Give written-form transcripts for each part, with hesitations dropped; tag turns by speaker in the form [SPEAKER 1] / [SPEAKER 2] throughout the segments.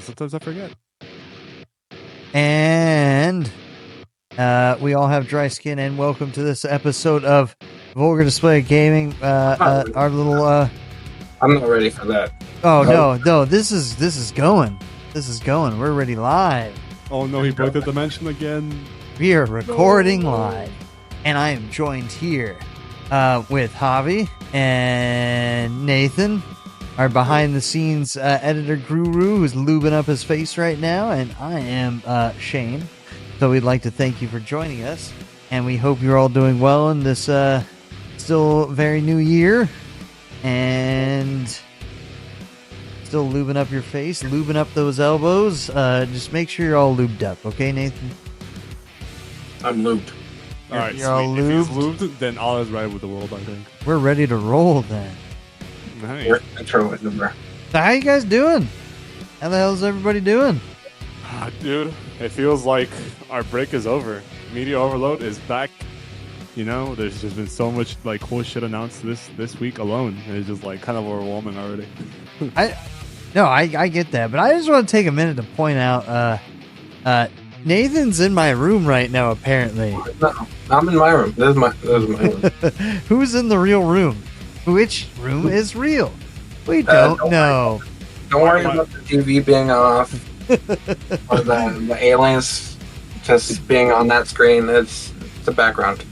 [SPEAKER 1] Sometimes I forget.
[SPEAKER 2] And we all have dry skin, and welcome to this episode of Vulgar Display Gaming. Our little
[SPEAKER 3] I'm not ready for that.
[SPEAKER 2] Oh no, this is going. This is going. We're already live.
[SPEAKER 1] Oh no, he broke the dimension again.
[SPEAKER 2] We are recording live, and I am joined here with Javi and Nathan, our behind-the-scenes editor guru, who's lubing up his face right now, and I am Shane. So we'd like to thank you for joining us, and we hope you're all doing well in this still very new year, and still lubing up your face, lubing up those elbows. Just make sure you're all lubed up, okay, Nathan?
[SPEAKER 3] I'm lubed.
[SPEAKER 1] All right,
[SPEAKER 2] You're all
[SPEAKER 1] sweet. If he's
[SPEAKER 2] lubed?
[SPEAKER 1] lubed, then all is right with the world, I think.
[SPEAKER 2] We're ready to roll then.
[SPEAKER 1] Nice.
[SPEAKER 3] We're intro it number.
[SPEAKER 2] So how you guys doing? How the hell is everybody doing?
[SPEAKER 1] Dude, it feels like our break is over. Media overload is back. You know, there's just been so much like cool shit announced this week alone. It's just like kind of overwhelming already.
[SPEAKER 2] I get that, but I just want to take a minute to point out Nathan's in my room right now, apparently.
[SPEAKER 3] No, I'm in my room. This is my room.
[SPEAKER 2] Who's in the real room? Which room is real? We don't know.
[SPEAKER 3] Don't worry about the TV being off or the aliens just being on that screen. It's the background.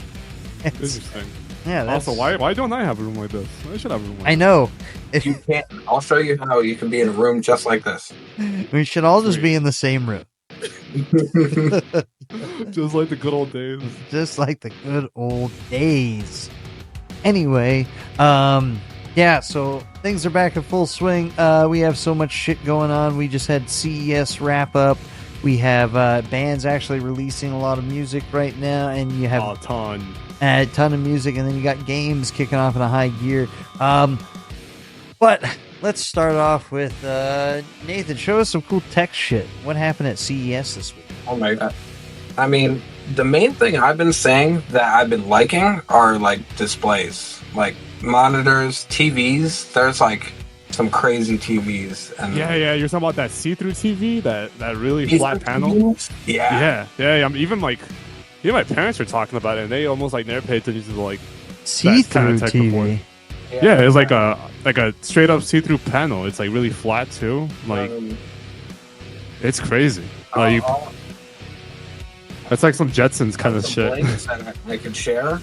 [SPEAKER 1] Interesting.
[SPEAKER 2] Yeah. That's...
[SPEAKER 1] Also, why don't I have a room like this? I should have a room like
[SPEAKER 2] I know. If
[SPEAKER 3] You can't. I'll show you how you can be in a room just like this.
[SPEAKER 2] we should all just be in the same room,
[SPEAKER 1] just like the good old days.
[SPEAKER 2] just like the good old days. Anyway, yeah, so things are back in full swing. We have so much shit going on. We just had CES wrap up. We have bands actually releasing a lot of music right now, and you have
[SPEAKER 1] a ton
[SPEAKER 2] of music, and then you got games kicking off in a high gear. But let's start off with Nathan. Show us some cool tech shit. What happened at CES this week?
[SPEAKER 3] Oh my god. I mean, the main thing I've been saying that I've been liking are like displays, like monitors, TVs. There's like some crazy TVs. And
[SPEAKER 1] yeah. You're talking about that see-through TV, that really flat panel.
[SPEAKER 3] Yeah.
[SPEAKER 1] I'm even my parents were talking about it, and they almost like never paid attention to like
[SPEAKER 2] See-through
[SPEAKER 1] tech
[SPEAKER 2] TV.
[SPEAKER 1] before. Yeah, it's like a straight up see-through panel. It's like really flat too. Like it's crazy. Like it's like some Jetsons kind of shit.
[SPEAKER 3] Links that I could share.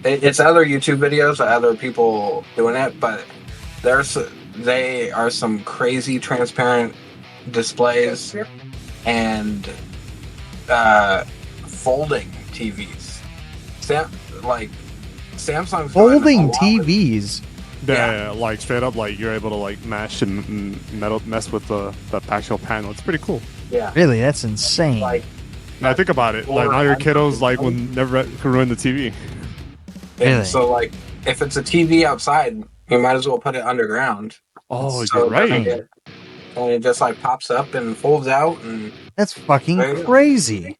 [SPEAKER 3] It's other YouTube videos, other people doing it, but they are some crazy transparent displays and folding TVs. Samsung's
[SPEAKER 2] Folding TVs.
[SPEAKER 1] Yeah, like straight up, like you're able to like mash and mess with the actual panel. It's pretty cool.
[SPEAKER 3] Yeah,
[SPEAKER 2] Really, that's insane.
[SPEAKER 3] like
[SPEAKER 1] Now think about it. Like now your kiddos like will never ruin the TV.
[SPEAKER 2] Really?
[SPEAKER 3] So like if it's a TV outside, you might as well put it underground.
[SPEAKER 1] Oh,
[SPEAKER 3] So
[SPEAKER 1] you're
[SPEAKER 3] it doesn't
[SPEAKER 1] right.
[SPEAKER 3] get- And it just like pops up and folds out, and
[SPEAKER 2] That's fucking
[SPEAKER 3] There you go.
[SPEAKER 2] crazy.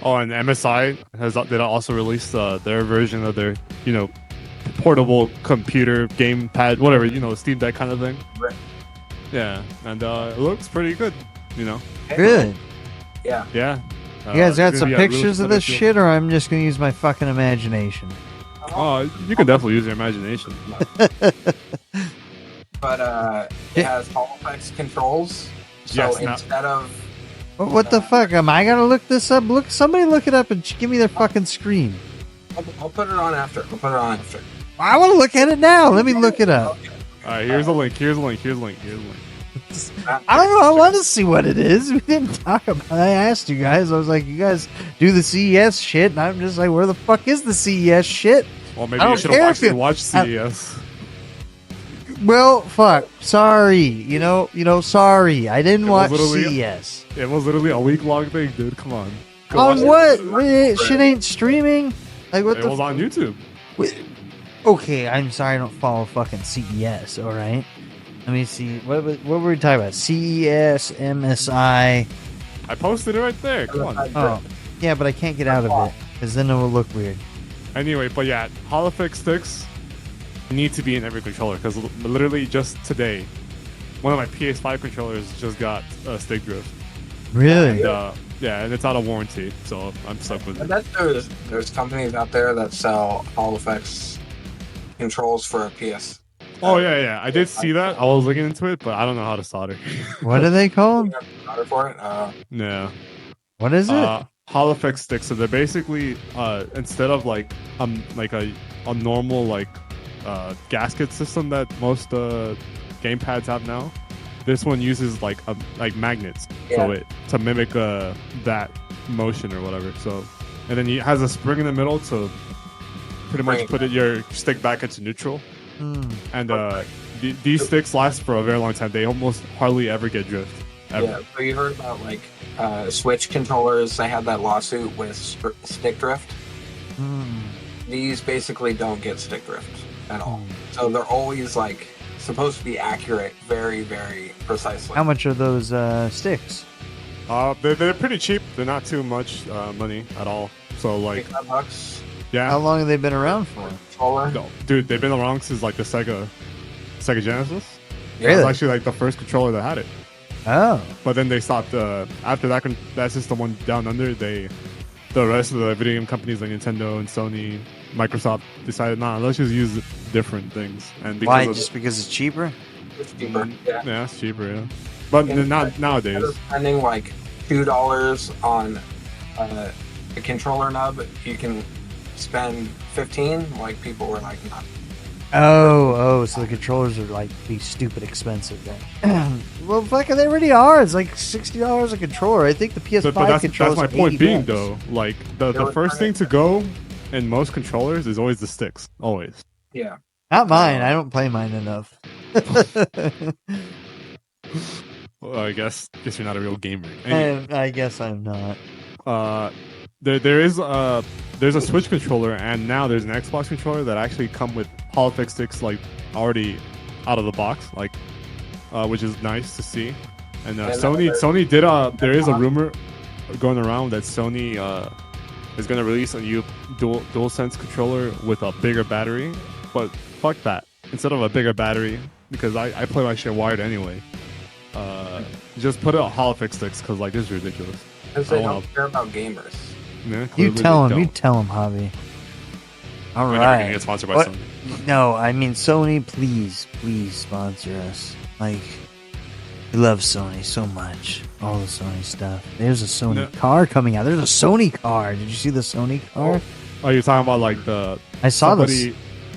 [SPEAKER 1] Oh, and MSI did also release their version of their portable computer game pad, whatever, Steam Deck kind of thing.
[SPEAKER 3] Right.
[SPEAKER 1] Yeah, and it looks pretty good.
[SPEAKER 2] Good.
[SPEAKER 3] yeah.
[SPEAKER 1] Yeah.
[SPEAKER 2] You guys got
[SPEAKER 1] it's
[SPEAKER 2] some
[SPEAKER 1] gonna be a
[SPEAKER 2] pictures of
[SPEAKER 1] really
[SPEAKER 2] this
[SPEAKER 1] fun
[SPEAKER 2] shit, or I'm just gonna use my fucking imagination?
[SPEAKER 1] Oh, you can definitely use your imagination.
[SPEAKER 3] But it has HoloFlex controls. So
[SPEAKER 1] Yes, now-
[SPEAKER 3] instead of
[SPEAKER 2] What the fuck? Am I gonna look this up? Somebody look it up and give me their fucking screen.
[SPEAKER 3] I'll put it on after.
[SPEAKER 2] I want to look at it now. Let me look it up.
[SPEAKER 1] All right, here's a link. Here's a link.
[SPEAKER 2] I don't know. I want to see what it is. We didn't talk about it. I asked you guys. I was like, you guys do the CES shit, and I'm just like, where the fuck is the CES shit?
[SPEAKER 1] Well, maybe
[SPEAKER 2] I
[SPEAKER 1] you
[SPEAKER 2] don't
[SPEAKER 1] should
[SPEAKER 2] care
[SPEAKER 1] have
[SPEAKER 2] if you-
[SPEAKER 1] actually watched CES.
[SPEAKER 2] Well, fuck. Sorry. Sorry. I didn't
[SPEAKER 1] It was
[SPEAKER 2] watch
[SPEAKER 1] literally-
[SPEAKER 2] CES.
[SPEAKER 1] It was literally a week-long thing, dude. Come on. Go
[SPEAKER 2] On
[SPEAKER 1] watch it.
[SPEAKER 2] what? Wait, shit ain't streaming? Like, what
[SPEAKER 1] It
[SPEAKER 2] the
[SPEAKER 1] was on YouTube.
[SPEAKER 2] Okay, I'm sorry I don't follow fucking CES, alright? Let me see. What were we talking about? CES, MSI.
[SPEAKER 1] I posted it right there. Come on.
[SPEAKER 2] Oh, yeah, but I can't get out of it, because then it will look weird.
[SPEAKER 1] Anyway, but yeah, HoloFlex sticks need to be in every controller, because literally just today, one of my PS5 controllers just got stick drift.
[SPEAKER 2] Really?
[SPEAKER 1] And, yeah, and it's out of warranty, so I'm stuck with it.
[SPEAKER 3] There's companies out there that sell Hall effects controls for a PS.
[SPEAKER 1] Oh yeah, I did see that. I was looking into it, but I don't know how to solder.
[SPEAKER 2] What are they called?
[SPEAKER 3] You have to order for it.
[SPEAKER 1] Yeah.
[SPEAKER 2] What is it?
[SPEAKER 1] Hall effect sticks. So they're basically instead of like a normal like gasket system that most gamepads have now, this one uses like magnets, so it to mimic that motion or whatever. So, and then it has a spring in the middle to pretty much put your stick back into neutral. And these sticks last for a very long time. They almost hardly ever get drift. Ever.
[SPEAKER 3] Yeah, so you heard about like Switch controllers? They had that lawsuit with stick drift. These basically don't get stick drift at all. So they're always like supposed to be accurate, very, very precisely.
[SPEAKER 2] How much are those sticks?
[SPEAKER 1] They're pretty cheap. They're not too much money at all. So like
[SPEAKER 3] $5.
[SPEAKER 1] Yeah.
[SPEAKER 2] How long have they been around for?
[SPEAKER 3] Controller.
[SPEAKER 1] No, dude, they've been around since like the Sega Genesis.
[SPEAKER 3] Yeah,
[SPEAKER 1] It was actually like the first controller that had it.
[SPEAKER 2] Oh.
[SPEAKER 1] But then they stopped after that system went down under. The rest of the video game companies like Nintendo and Sony, Microsoft decided, let's just use different things. And because
[SPEAKER 2] Why?
[SPEAKER 1] of,
[SPEAKER 2] Just because it's cheaper?
[SPEAKER 3] It's cheaper.
[SPEAKER 1] yeah, it's cheaper. Yeah, but not nowadays.
[SPEAKER 3] Instead of spending like $2 on a controller nub, you can spend $15. Like people were like, nah.
[SPEAKER 2] Oh, so the controllers are like be stupid expensive then. Well, fucking they already are. It's like $60 a controller. I think the PS5
[SPEAKER 1] But
[SPEAKER 2] controller.
[SPEAKER 1] that's my point being though. Like the first thing to go in most controllers is always the sticks. Always.
[SPEAKER 3] Yeah.
[SPEAKER 2] Not mine. I don't play mine enough.
[SPEAKER 1] Well, I guess you're not a real gamer. Anyway,
[SPEAKER 2] I guess I'm not.
[SPEAKER 1] there's a Switch controller, and now there's an Xbox controller that actually come with Hall effect sticks like already out of the box, like which is nice to see. And Sony did there is a rumor going around that Sony is going to release a new DualSense controller with a bigger battery, but fuck that. Instead of a bigger battery, because I play my shit wired anyway. Just put out Hall effect sticks because like this is ridiculous.
[SPEAKER 3] Because they don't care about gamers.
[SPEAKER 1] Yeah,
[SPEAKER 2] You tell him, Javi. All
[SPEAKER 1] We're never
[SPEAKER 2] right.
[SPEAKER 1] gonna get sponsored by
[SPEAKER 2] What?
[SPEAKER 1] Sony.
[SPEAKER 2] No, I mean Sony. Please sponsor us. Like, we love Sony so much. All the Sony stuff. There's a Sony car coming out. There's a Sony car. Did you see the Sony car?
[SPEAKER 1] Oh, you're talking about like the
[SPEAKER 2] I saw the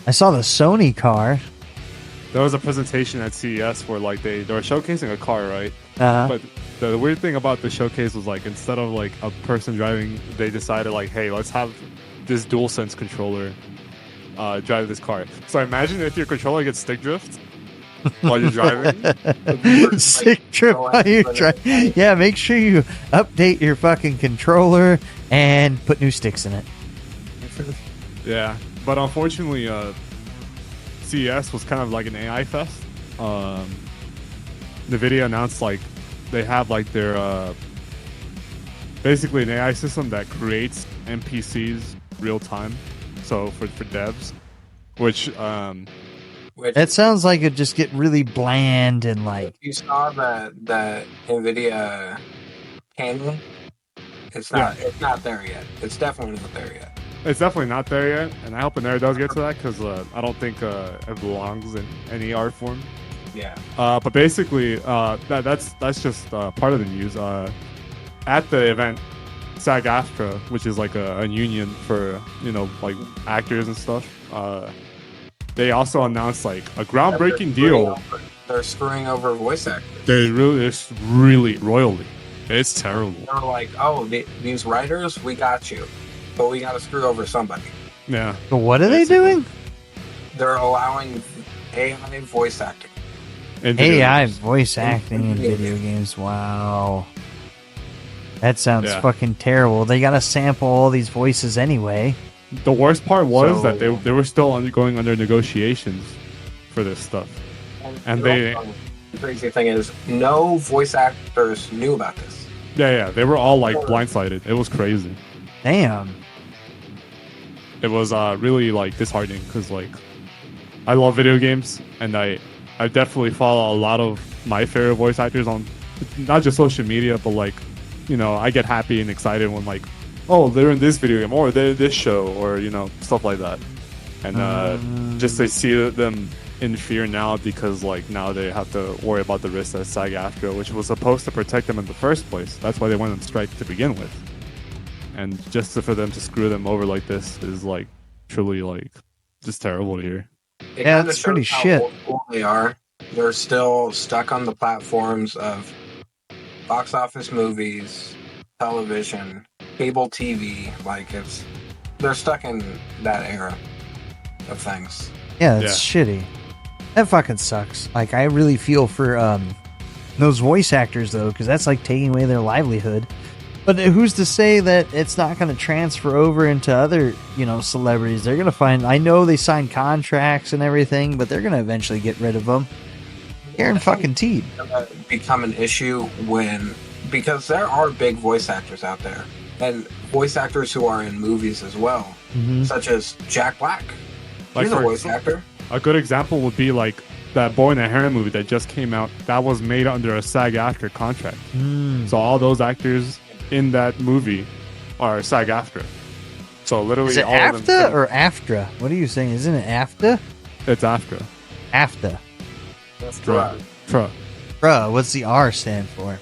[SPEAKER 2] Sony car.
[SPEAKER 1] There was a presentation at CES where like they were showcasing a car, right?
[SPEAKER 2] Uh-huh.
[SPEAKER 1] But the weird thing about the showcase was like instead of like a person driving, they decided like, hey, let's have this DualSense controller drive this car. So imagine if your controller gets stick drift while you're driving.
[SPEAKER 2] Stick drift while you're driving. Yeah, make sure you update your fucking controller and put new sticks in it.
[SPEAKER 1] Yeah, but unfortunately, CES was kind of like an AI fest. NVIDIA announced like they have like their basically an AI system that creates NPCs real time. So for devs, which
[SPEAKER 2] that sounds like it just get really bland and like.
[SPEAKER 3] You saw that NVIDIA panel. It's not there yet. It's definitely not there yet.
[SPEAKER 1] It's definitely not there yet, and I hope it never does get to that because I don't think it belongs in any art form.
[SPEAKER 3] Yeah.
[SPEAKER 1] But basically, that's just part of the news. At the event, SAG VA, which is like a union for like actors and stuff, they also announced like a groundbreaking deal.
[SPEAKER 3] They're screwing over voice actors.
[SPEAKER 1] It's really royally. It's terrible.
[SPEAKER 3] They're like, oh, these writers, we got you. But we got to screw over somebody.
[SPEAKER 1] Yeah.
[SPEAKER 2] But what are they doing?
[SPEAKER 3] They're allowing AI voice acting.
[SPEAKER 2] AI voice acting in video games. Wow. That sounds fucking terrible. They got to sample all these voices anyway.
[SPEAKER 1] The worst part was that they were still going under negotiations for this stuff. And
[SPEAKER 3] the crazy thing is, no voice actors knew about this.
[SPEAKER 1] Yeah. They were all like blindsided. It was crazy.
[SPEAKER 2] Damn.
[SPEAKER 1] It was really like disheartening because like I love video games and I I definitely follow a lot of my favorite voice actors on not just social media, but like, you know, I get happy and excited when like, oh, they're in this video game or they're in this show or, you know, stuff like that. And just to see them in fear now because like now they have to worry about the risk that SAG AFTRA, which was supposed to protect them in the first place. That's why they went on strike to begin with. And just for them to screw them over like this is like truly like just terrible to hear.
[SPEAKER 2] Yeah, that's pretty shit.
[SPEAKER 3] Old school they are. They're still stuck on the platforms of box office movies, television, cable TV. Like they're stuck in that era of things.
[SPEAKER 2] Yeah, it's shitty. That fucking sucks. Like, I really feel for those voice actors, though, because that's like taking away their livelihood. But who's to say that it's not going to transfer over into other, you know, celebrities? They're going to find... I know they signed contracts and everything, but they're going to eventually get rid of them. Aaron fucking Teed.
[SPEAKER 3] It's going to become an issue because there are big voice actors out there. And voice actors who are in movies as well. Such as Jack Black. He's a voice actor.
[SPEAKER 1] A good example would be like that Boy in the Heron movie that just came out. That was made under a SAG AFTRA contract. So all those actors in that movie are SAG AFTRA. So literally,
[SPEAKER 2] is it
[SPEAKER 1] all
[SPEAKER 2] AFTA
[SPEAKER 1] of them
[SPEAKER 2] or AFTRA? What are you saying? Isn't it AFTA?
[SPEAKER 1] It's AFTRA.
[SPEAKER 2] AFTA.
[SPEAKER 1] Tra.
[SPEAKER 2] What's the R stand for?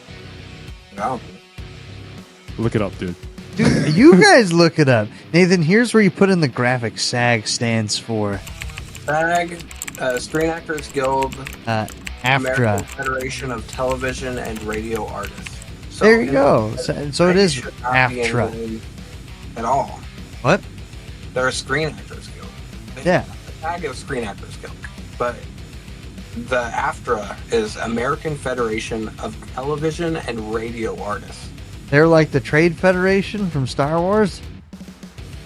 [SPEAKER 3] No.
[SPEAKER 1] Look it up, dude.
[SPEAKER 2] Dude, you guys look it up. Nathan, here's where you put in the graphic. SAG stands for
[SPEAKER 3] SAG, Screen Actors Guild,
[SPEAKER 2] AFTRA.
[SPEAKER 3] American Federation of Television and Radio Artists. So
[SPEAKER 2] there you go. So it is AFTRA.
[SPEAKER 3] At all.
[SPEAKER 2] What?
[SPEAKER 3] They're a Screen Actors Guild.
[SPEAKER 2] Yeah.
[SPEAKER 3] The SAG is Screen Actors Guild. But the AFTRA is American Federation of Television and Radio Artists.
[SPEAKER 2] They're like the Trade Federation from Star Wars?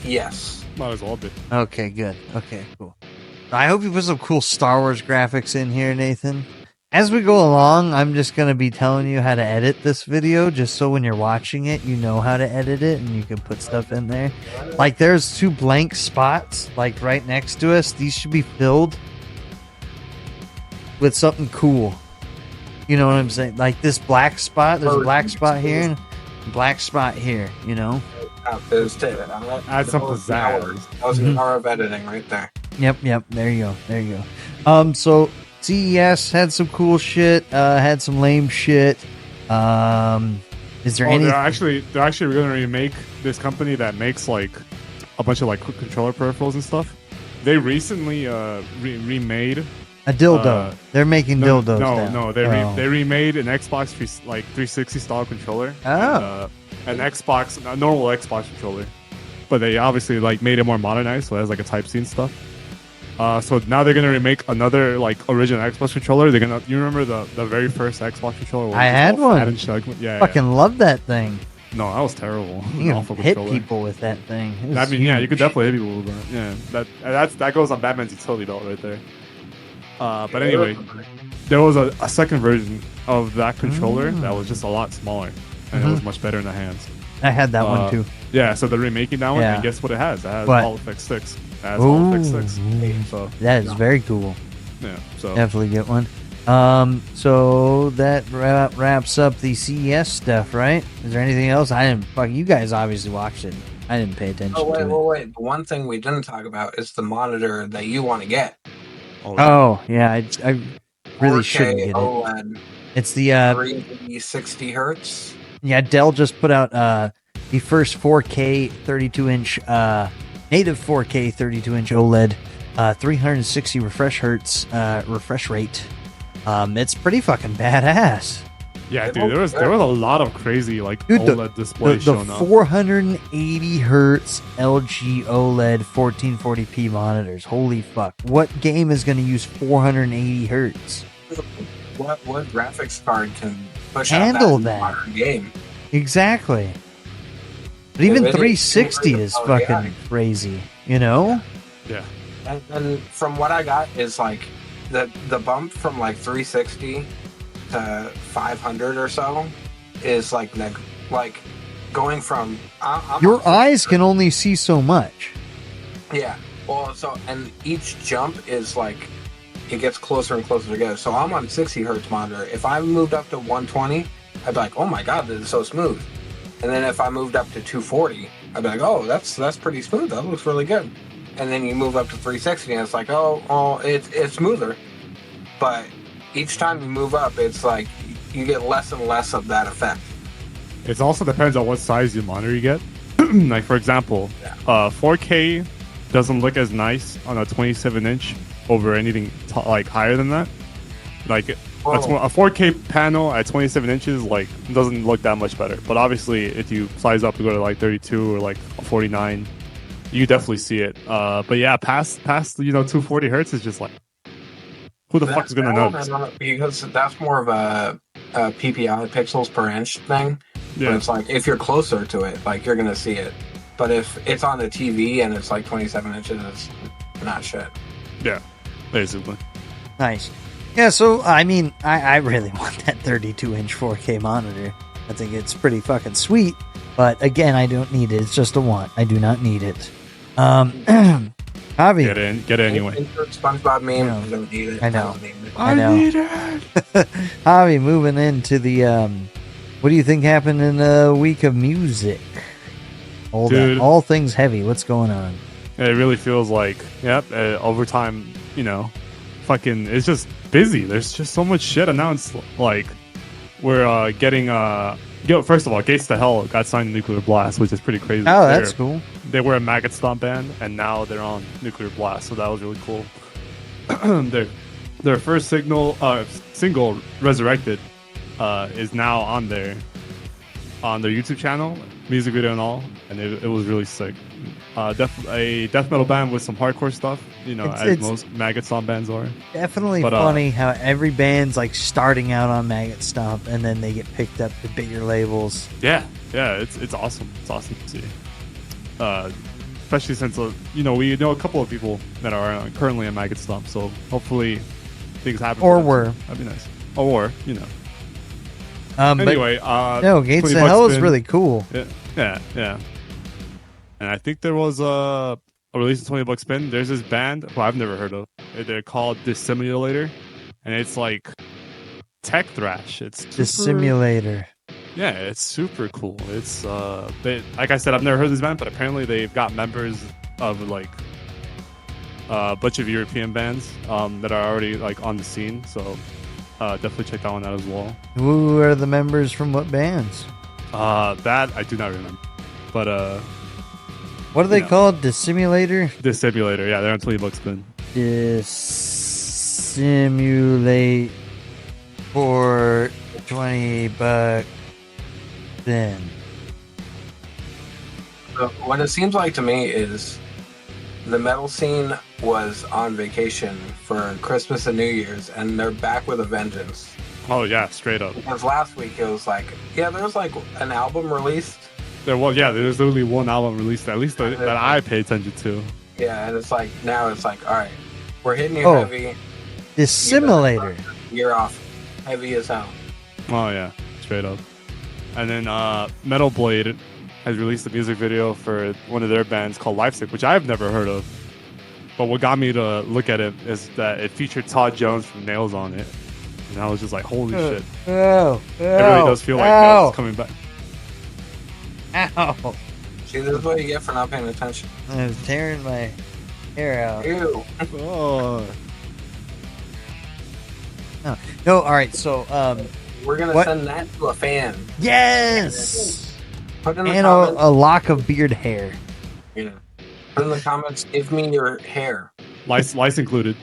[SPEAKER 3] Yes.
[SPEAKER 1] Might as well be.
[SPEAKER 2] Okay, good. Okay, cool. I hope you put some cool Star Wars graphics in here, Nathan. As we go along, I'm just going to be telling you how to edit this video, just so when you're watching it, you know how to edit it, and you can put stuff in there. Like, there's 2 blank spots, like, right next to us. These should be filled with something cool. You know what I'm saying? Like, this black spot, there's a black spot here, and a black spot here, you know?
[SPEAKER 1] Add some pizzazz.
[SPEAKER 3] That was an hour of editing right there.
[SPEAKER 2] Yep. There you go. So CES had some cool shit. Had some lame shit. Is there any?
[SPEAKER 1] They're actually going to remake this company that makes like a bunch of like quick controller peripherals and stuff. They recently remade
[SPEAKER 2] a dildo. They're making dildos.
[SPEAKER 1] No. They remade an Xbox 360 style controller.
[SPEAKER 2] Oh.
[SPEAKER 1] And an normal Xbox controller, but they obviously like made it more modernized, so it has like a Type-C and stuff. So now they're gonna remake another like original Xbox controller. You remember the very first Xbox controller?
[SPEAKER 2] I had one.
[SPEAKER 1] Yeah,
[SPEAKER 2] fucking love that thing.
[SPEAKER 1] No, that was terrible.
[SPEAKER 2] You can hit people with that thing.
[SPEAKER 1] I mean, yeah, you could definitely hit people with that. Yeah, that goes on Batman's utility belt right there. But anyway, there was a second version of that controller that was just a lot smaller. And it was much better in the hands.
[SPEAKER 2] I had that one too.
[SPEAKER 1] Yeah, so they're remaking that one, and guess what it has? It has Hall Effect sticks. So
[SPEAKER 2] that is very cool.
[SPEAKER 1] Yeah, so
[SPEAKER 2] definitely get one. So that wraps up the CES stuff, right? Is there anything else? You guys obviously watched it. I didn't pay attention to it.
[SPEAKER 3] Wait. The one thing we didn't talk about is the monitor that you want to get.
[SPEAKER 2] Oh, yeah. I really shouldn't get
[SPEAKER 3] OLED.
[SPEAKER 2] It's the
[SPEAKER 3] 360 hertz.
[SPEAKER 2] Yeah, Dell just put out the first 4K 32-inch native 4K 32-inch OLED, 360 refresh rate. It's pretty fucking badass.
[SPEAKER 1] Yeah, dude, there was a lot of crazy OLED displays showing up.
[SPEAKER 2] The 480 hertz LG OLED 1440p monitors. Holy fuck! What game is going to use 480 hertz?
[SPEAKER 3] What graphics card can
[SPEAKER 2] handle that
[SPEAKER 3] modern game?
[SPEAKER 2] Exactly. But even 360 is fucking crazy, you know?
[SPEAKER 1] Yeah.
[SPEAKER 3] And from what I got is like the bump from like 360 to 500 or so is like going from
[SPEAKER 2] your eyes can only see so much.
[SPEAKER 3] Yeah. Well, and each jump is like it gets closer and closer together. So I'm on 60 hertz monitor. If I moved up to 120, I'd be like, oh my god, this is so smooth. And then if I moved up to 240, I'd be like, oh, that's pretty smooth. That looks really good. And then you move up to 360, and it's like, oh, it's smoother. But each time you move up, it's like you get less and less of that effect.
[SPEAKER 1] It also depends on what size your monitor you get. Like, for example, 4K doesn't look as nice on a 27-inch over anything like higher than that. Like, a 4K panel at 27 inches like doesn't look that much better. But obviously, if you size up and go to like 32 or like 49, you definitely see it. But yeah, past 240 hertz is just like, who the fuck is gonna notice?
[SPEAKER 3] Because that's more of a PPI, pixels per inch thing.
[SPEAKER 1] Yeah.
[SPEAKER 3] But it's like if you're closer to it, like you're gonna see it. But if it's on the TV and it's like 27 inches, it's not shit.
[SPEAKER 1] Yeah, basically.
[SPEAKER 2] Nice. Yeah, so, I mean, I really want that 32-inch 4K monitor. I think it's pretty fucking sweet. But, again, I don't need it. It's just a want. I do not need it. Javi.
[SPEAKER 1] Get it anyway.
[SPEAKER 3] SpongeBob meme. I don't need it.
[SPEAKER 2] I know.
[SPEAKER 1] I need it.
[SPEAKER 2] Javi, moving into the, what do you think happened in a week of music? All things heavy. What's going on?
[SPEAKER 1] It really feels like, overtime, fucking, it's just busy. There's just so much shit announced. Like, we're getting, first of all, Gates to Hell got signed to Nuclear Blast, which is pretty crazy.
[SPEAKER 2] Oh, that's cool.
[SPEAKER 1] They were a Maggot Stomp band, and now they're on Nuclear Blast, so that was really cool. Their first single, Resurrected, is now on their YouTube channel, music video and all, and it was really sick. A death metal band with some hardcore stuff, as most Maggot Stomp bands are.
[SPEAKER 2] Definitely funny how every band's like starting out on Maggot Stomp and then they get picked up to bigger labels.
[SPEAKER 1] Yeah, it's awesome. It's awesome to see. Especially since we know a couple of people that are currently in Maggot Stomp, so hopefully things happen.
[SPEAKER 2] Or were.
[SPEAKER 1] That'd be nice. Or
[SPEAKER 2] Anyway, Gates to Hell is really cool.
[SPEAKER 1] Yeah. And I think there was a release of $20 spin. There's this band who I've never heard of. They're called Dissimulator, and it's like tech thrash. It's
[SPEAKER 2] Dissimulator.
[SPEAKER 1] Yeah, it's super cool. It's like I said, I've never heard of this band, but apparently they've got members of like a bunch of European bands that are already like on the scene. So definitely check that one out as well.
[SPEAKER 2] Who are the members from what bands?
[SPEAKER 1] That I do not remember, but
[SPEAKER 2] what are they called? Dissimulator?
[SPEAKER 1] Dissimulator, yeah, they're on $20 spin.
[SPEAKER 2] Dissimulate for $20 spin.
[SPEAKER 3] What it seems like to me is the metal scene was on vacation for Christmas and New Year's, and they're back with a vengeance.
[SPEAKER 1] Oh yeah, straight up.
[SPEAKER 3] Because last week it was like, there was like an album released.
[SPEAKER 1] There's literally one album released, at least that I pay attention to.
[SPEAKER 3] Yeah, and it's like, now it's like, all right, we're hitting you heavy.
[SPEAKER 2] Dissimulator.
[SPEAKER 3] You're off. Heavy as hell.
[SPEAKER 1] Oh yeah, straight up. And then Metal Blade has released a music video for one of their bands called Lifesick, which I've never heard of. But what got me to look at it is that it featured Todd Jones from Nails on it. And I was just like, holy shit. It really does feel like Nails is coming back.
[SPEAKER 2] Ow!
[SPEAKER 3] See, this is what you get for not paying attention.
[SPEAKER 2] I was tearing my hair out.
[SPEAKER 3] Ew.
[SPEAKER 1] Oh.
[SPEAKER 2] No, alright, so,
[SPEAKER 3] we're gonna send that to a fan.
[SPEAKER 2] Yes!
[SPEAKER 3] Put in the
[SPEAKER 2] And
[SPEAKER 3] comments,
[SPEAKER 2] a lock of beard hair.
[SPEAKER 3] Put in the comments, give me your hair.
[SPEAKER 1] Lice included.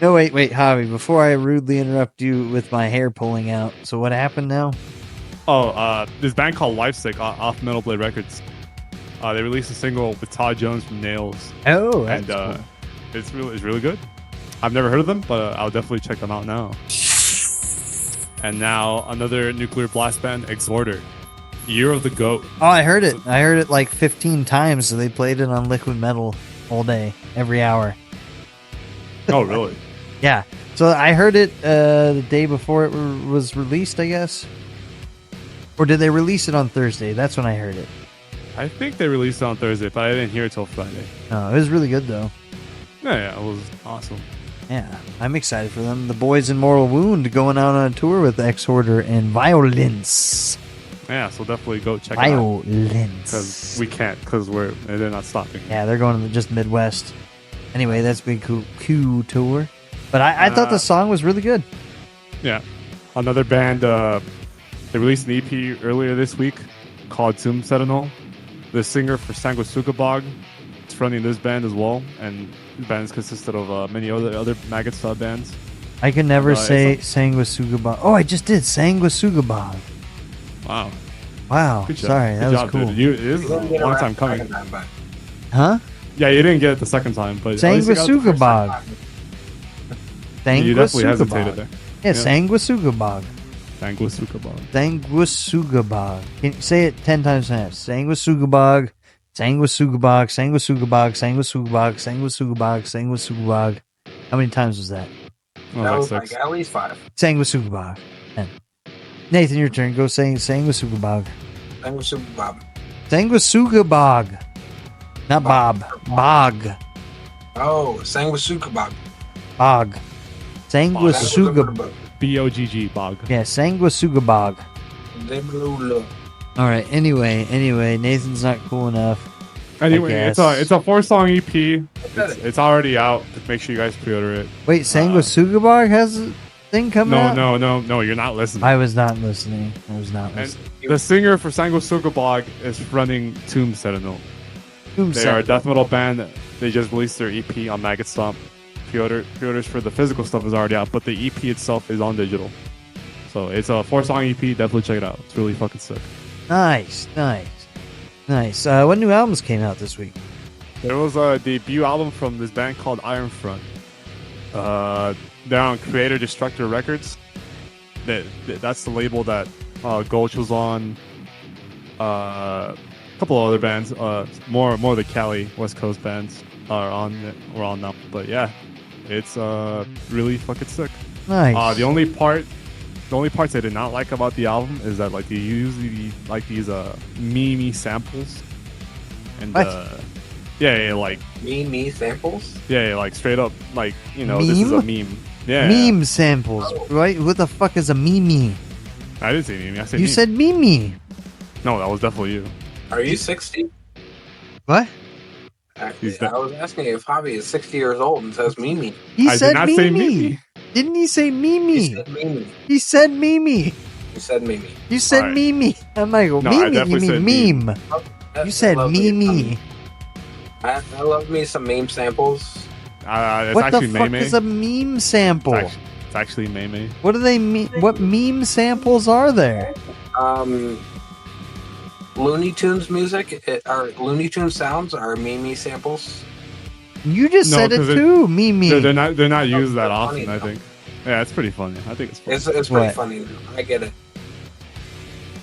[SPEAKER 2] No, wait, Javi, before I rudely interrupt you with my hair pulling out, so what happened now?
[SPEAKER 1] This band called Lifesick off Metal Blade Records. They released a single with Todd Jones from Nails.
[SPEAKER 2] Oh, that's cool.
[SPEAKER 1] It's really good. I've never heard of them, but I'll definitely check them out now. And now another Nuclear Blast band, Exhorter. Year of the Goat.
[SPEAKER 2] Oh, I heard it. I heard it like 15 times. So they played it on Liquid Metal all day, every hour.
[SPEAKER 1] Oh, really?
[SPEAKER 2] Yeah. So I heard it the day before it was released, I guess. Or did they release it on Thursday? That's when I heard it.
[SPEAKER 1] I think they released it on Thursday, but I didn't hear it till Friday.
[SPEAKER 2] Oh, it was really good, though.
[SPEAKER 1] Yeah, it was awesome.
[SPEAKER 2] Yeah, I'm excited for them. The boys in Mortal Wound going out on a tour with Exhorder and Violence.
[SPEAKER 1] Yeah, so definitely go check it out.
[SPEAKER 2] Violence.
[SPEAKER 1] Because we can't, because they're not stopping.
[SPEAKER 2] Yeah, they're going to just Midwest. Anyway, that's been cool tour. But I thought the song was really good.
[SPEAKER 1] Yeah. Another band, they released an EP earlier this week called Tomb Sentinel. The singer for Sanguisugabog is running this band as well, and the band's consisted of many other Maggot style bands.
[SPEAKER 2] I can never say Sanguisugabog. Oh, I just did Sanguisugabog.
[SPEAKER 1] Wow.
[SPEAKER 2] Wow.
[SPEAKER 1] Good job.
[SPEAKER 2] Sorry, that was
[SPEAKER 1] job,
[SPEAKER 2] cool.
[SPEAKER 1] Dude. It is a long time coming.
[SPEAKER 2] Huh?
[SPEAKER 1] Yeah, you didn't get it the second time, but
[SPEAKER 2] Sanguisugabog.
[SPEAKER 1] You definitely hesitated there.
[SPEAKER 2] Yeah, Sanguisugabog.
[SPEAKER 1] Sanguisugabog.
[SPEAKER 2] Sanguisugabog. Can you say it 10 times fast? Sanguisugabog. Sanguisugabog. Sanguisugabog. Sanguisugabog. Sanguisugabog. Sanguisugabog. How many times was that?
[SPEAKER 1] Oh,
[SPEAKER 3] That was
[SPEAKER 1] six.
[SPEAKER 3] like at least 5.
[SPEAKER 2] Sanguisugabog. Nathan, your turn. Go say Sanguisugabog.
[SPEAKER 3] Sanguisugabog.
[SPEAKER 2] Sanguisugabog. Not Bob. Bog.
[SPEAKER 3] Oh, Sanguisugabog.
[SPEAKER 2] Bog. Sanguisugabog.
[SPEAKER 1] BOGG, Bog.
[SPEAKER 2] Yeah, Sanguisugabog. All right. Anyway, Nathan's not cool enough.
[SPEAKER 1] Anyway, it's a 4-song EP. It's already out. Make sure you guys pre-order it.
[SPEAKER 2] Wait, Sanguisugabog has a thing coming out?
[SPEAKER 1] No, you're not listening.
[SPEAKER 2] I was not listening.
[SPEAKER 1] And the singer for Sanguisugabog is running Tomb Sentinel. They are a death metal band. They just released their EP on Maggot Stomp. Pre-orders for the physical stuff is already out, but the EP itself is on digital. So it's a 4-song EP. Definitely check it out. It's really fucking sick.
[SPEAKER 2] Nice. What new albums came out this week?
[SPEAKER 1] There was a debut album from this band called Iron Front. They're on Creator Destructor Records. That's the label that Gulch was on. A couple of other bands, more of the Cali West Coast bands are on now. But yeah, it's really fucking sick.
[SPEAKER 2] Nice.
[SPEAKER 1] The only parts I did not like about the album is that like they usually like these meme samples and
[SPEAKER 2] what?
[SPEAKER 1] Like
[SPEAKER 3] Me samples.
[SPEAKER 1] Like straight up like
[SPEAKER 2] meme?
[SPEAKER 1] This is a meme. Yeah,
[SPEAKER 2] meme samples, right? What the fuck is a meme?
[SPEAKER 1] I didn't say meme. I said
[SPEAKER 2] you
[SPEAKER 1] meme.
[SPEAKER 2] said meme.
[SPEAKER 1] No, that was definitely you.
[SPEAKER 3] Are you 60?
[SPEAKER 2] What?
[SPEAKER 3] Actually, I was asking if Javi is 60 years old and says Mimi.
[SPEAKER 2] He
[SPEAKER 1] I
[SPEAKER 2] said
[SPEAKER 1] did not
[SPEAKER 2] meme.
[SPEAKER 1] say meme.
[SPEAKER 2] Didn't he say meme?
[SPEAKER 3] He said Mimi.
[SPEAKER 2] He said meme.
[SPEAKER 3] You said Mimi.
[SPEAKER 2] You said
[SPEAKER 1] All right.
[SPEAKER 2] meme. I'm like,
[SPEAKER 1] No, I
[SPEAKER 2] meme. You
[SPEAKER 1] definitely said
[SPEAKER 2] mean meme?
[SPEAKER 3] I
[SPEAKER 2] You said
[SPEAKER 3] love
[SPEAKER 2] meme.
[SPEAKER 3] I love me some meme samples.
[SPEAKER 1] It's
[SPEAKER 2] What the
[SPEAKER 1] actually
[SPEAKER 2] fuck
[SPEAKER 1] Meme.
[SPEAKER 2] is a meme sample?
[SPEAKER 1] It's actually Meme.
[SPEAKER 2] What do they mean? What meme samples are there?
[SPEAKER 3] Looney Tunes music, or Looney Tunes sounds are Mimi samples.
[SPEAKER 2] You just
[SPEAKER 1] No,
[SPEAKER 2] said it
[SPEAKER 1] 'cause
[SPEAKER 2] too, meme.
[SPEAKER 1] They're not used that
[SPEAKER 3] funny,
[SPEAKER 1] often. I
[SPEAKER 3] though.
[SPEAKER 1] think. Yeah, it's pretty funny. I think it's funny.
[SPEAKER 3] It's pretty
[SPEAKER 2] What?
[SPEAKER 3] funny. I get it.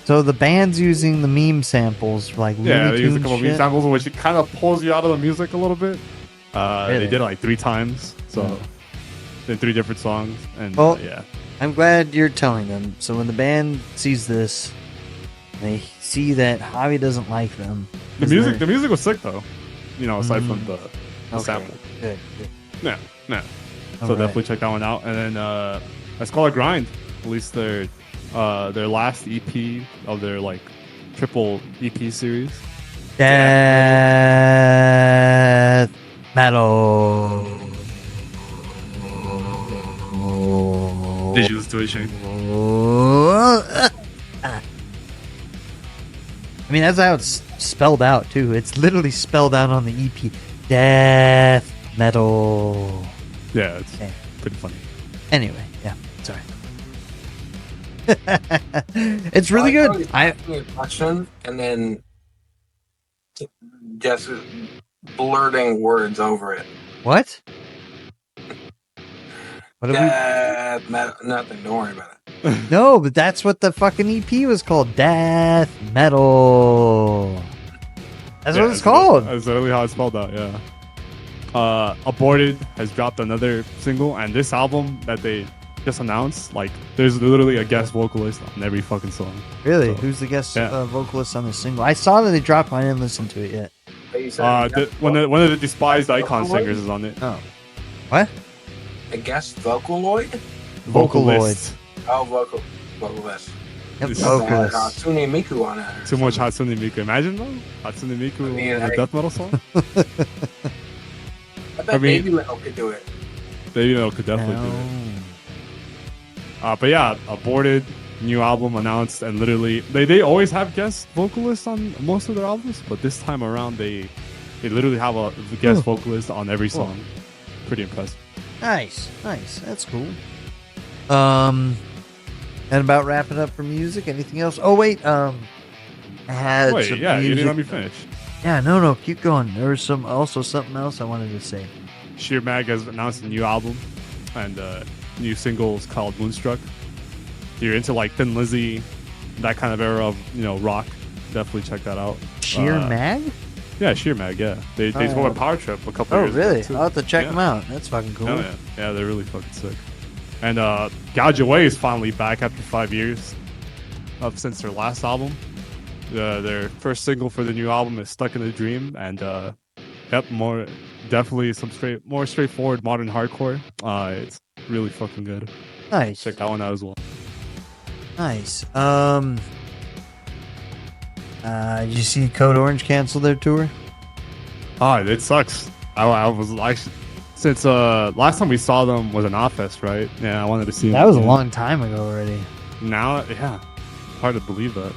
[SPEAKER 2] So the band's using the meme samples for like
[SPEAKER 1] Yeah,
[SPEAKER 2] Looney
[SPEAKER 1] they use a
[SPEAKER 2] Tunes
[SPEAKER 1] couple of
[SPEAKER 2] shit?
[SPEAKER 1] samples, which it kind of pulls you out of the music a little bit.
[SPEAKER 2] Really?
[SPEAKER 1] They did it like 3 times, so in 3 different songs, and
[SPEAKER 2] Well,
[SPEAKER 1] yeah.
[SPEAKER 2] I'm glad you're telling them. So when the band sees this, they see that Javi doesn't like them.
[SPEAKER 1] The music was sick though. Aside from the
[SPEAKER 2] Okay,
[SPEAKER 1] sample.
[SPEAKER 2] Good.
[SPEAKER 1] Yeah. So
[SPEAKER 2] Alright.
[SPEAKER 1] definitely check that one out. And then Let's Call It Grind released their last EP of their like triple EP series.
[SPEAKER 2] Death metal.
[SPEAKER 1] Did you listen to it, Shane?
[SPEAKER 2] I mean, that's how it's spelled out too. It's literally spelled out on the EP. Death metal.
[SPEAKER 1] Yeah, it's
[SPEAKER 2] Okay.
[SPEAKER 1] pretty funny.
[SPEAKER 2] Anyway, yeah, sorry. It's really good.
[SPEAKER 3] I asked me a question and then just blurting words over it.
[SPEAKER 2] What? What did
[SPEAKER 3] Nothing. Don't worry about it.
[SPEAKER 2] No, but that's what the fucking EP was called. Death metal. That's what it's called.
[SPEAKER 1] That's literally how it's spelled out, yeah. Aborted has dropped another single, and this album that they just announced, like, there's literally a guest vocalist on every fucking song.
[SPEAKER 2] Really?
[SPEAKER 1] So,
[SPEAKER 2] Who's the guest
[SPEAKER 1] yeah.
[SPEAKER 2] vocalist on the single? I saw that they dropped one. I didn't listen to it yet.
[SPEAKER 3] But you said
[SPEAKER 1] One of the Despised Icon singers is on it.
[SPEAKER 2] Oh. What?
[SPEAKER 3] a guest vocaloid.
[SPEAKER 2] Vocaloid.
[SPEAKER 3] Oh, vocalist.
[SPEAKER 2] Yep,
[SPEAKER 3] With,
[SPEAKER 2] vocalist.
[SPEAKER 3] Hatsune Miku on it.
[SPEAKER 1] Too much Hatsune Miku. Imagine though, Hatsune Miku in a death metal song.
[SPEAKER 3] I bet Baby Metal could do it.
[SPEAKER 1] Baby Metal could definitely do it. But yeah, aborted. New album announced, and literally they always have guest vocalists on most of their albums, but this time around they literally have a guest vocalist on every song. Pretty impressive.
[SPEAKER 2] Nice. That's cool. And about wrapping up for music. Anything else? Oh wait, I had some
[SPEAKER 1] you
[SPEAKER 2] music.
[SPEAKER 1] didn't let me finish.
[SPEAKER 2] Yeah, no, keep going. There was something else I wanted to say.
[SPEAKER 1] Sheer Mag has announced a new album and new singles called Moonstruck. If you're into like Thin Lizzy, that kind of era of rock, definitely check that out.
[SPEAKER 2] Sheer Mag?
[SPEAKER 1] Yeah, Sheer Mag. Yeah, they toured with Power Trip a couple years
[SPEAKER 2] really?
[SPEAKER 1] ago.
[SPEAKER 2] I'll have to check them out. That's fucking cool.
[SPEAKER 1] Yeah, they're really fucking sick. And Gouge Away is finally back after 5 years since their last album. Their first single for the new album is Stuck in a Dream, and definitely some more straightforward modern hardcore. It's really fucking good.
[SPEAKER 2] Nice.
[SPEAKER 1] Check that one out as well.
[SPEAKER 2] Nice. Did you see Code Orange cancel their tour?
[SPEAKER 1] It sucks. I was actually, since last time we saw them was an Oddfest, right? Yeah, I wanted to see them.
[SPEAKER 2] That was a long time ago already.
[SPEAKER 1] Now, yeah, hard to believe that.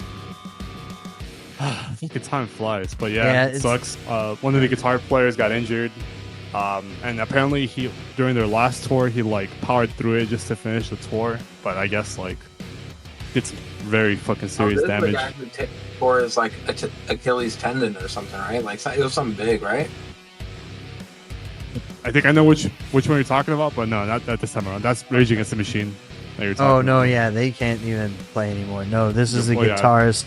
[SPEAKER 1] I think time flies, but it sucks. One of the guitar players got injured, and apparently during their last tour he powered through it just to finish the tour, but I guess it's very fucking serious damage.
[SPEAKER 3] The guy who tore his Achilles tendon or something, right? It was something big, right?
[SPEAKER 1] I think I know which one you're talking about, but no, not this time around. That's Rage Against the Machine that you're talking about.
[SPEAKER 2] Yeah, they can't even play anymore. No, this is a guitarist.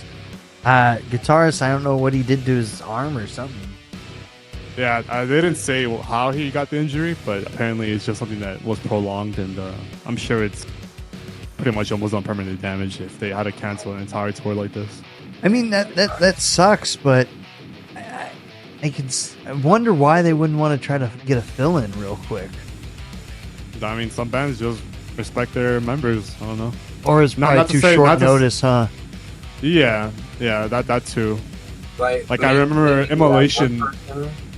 [SPEAKER 2] Guitarist, I don't know what he did to his arm or something.
[SPEAKER 1] Yeah, they didn't say how he got the injury, but apparently it's just something that was prolonged, and I'm sure it's pretty much almost on permanent damage if they had to cancel an entire tour like this.
[SPEAKER 2] I mean, that sucks, but I wonder why they wouldn't want to try to get a fill-in real quick.
[SPEAKER 1] I mean, some bands just respect their members. I don't know.
[SPEAKER 2] Or it's probably too short notice, huh?
[SPEAKER 1] Yeah, that too. I remember Immolation.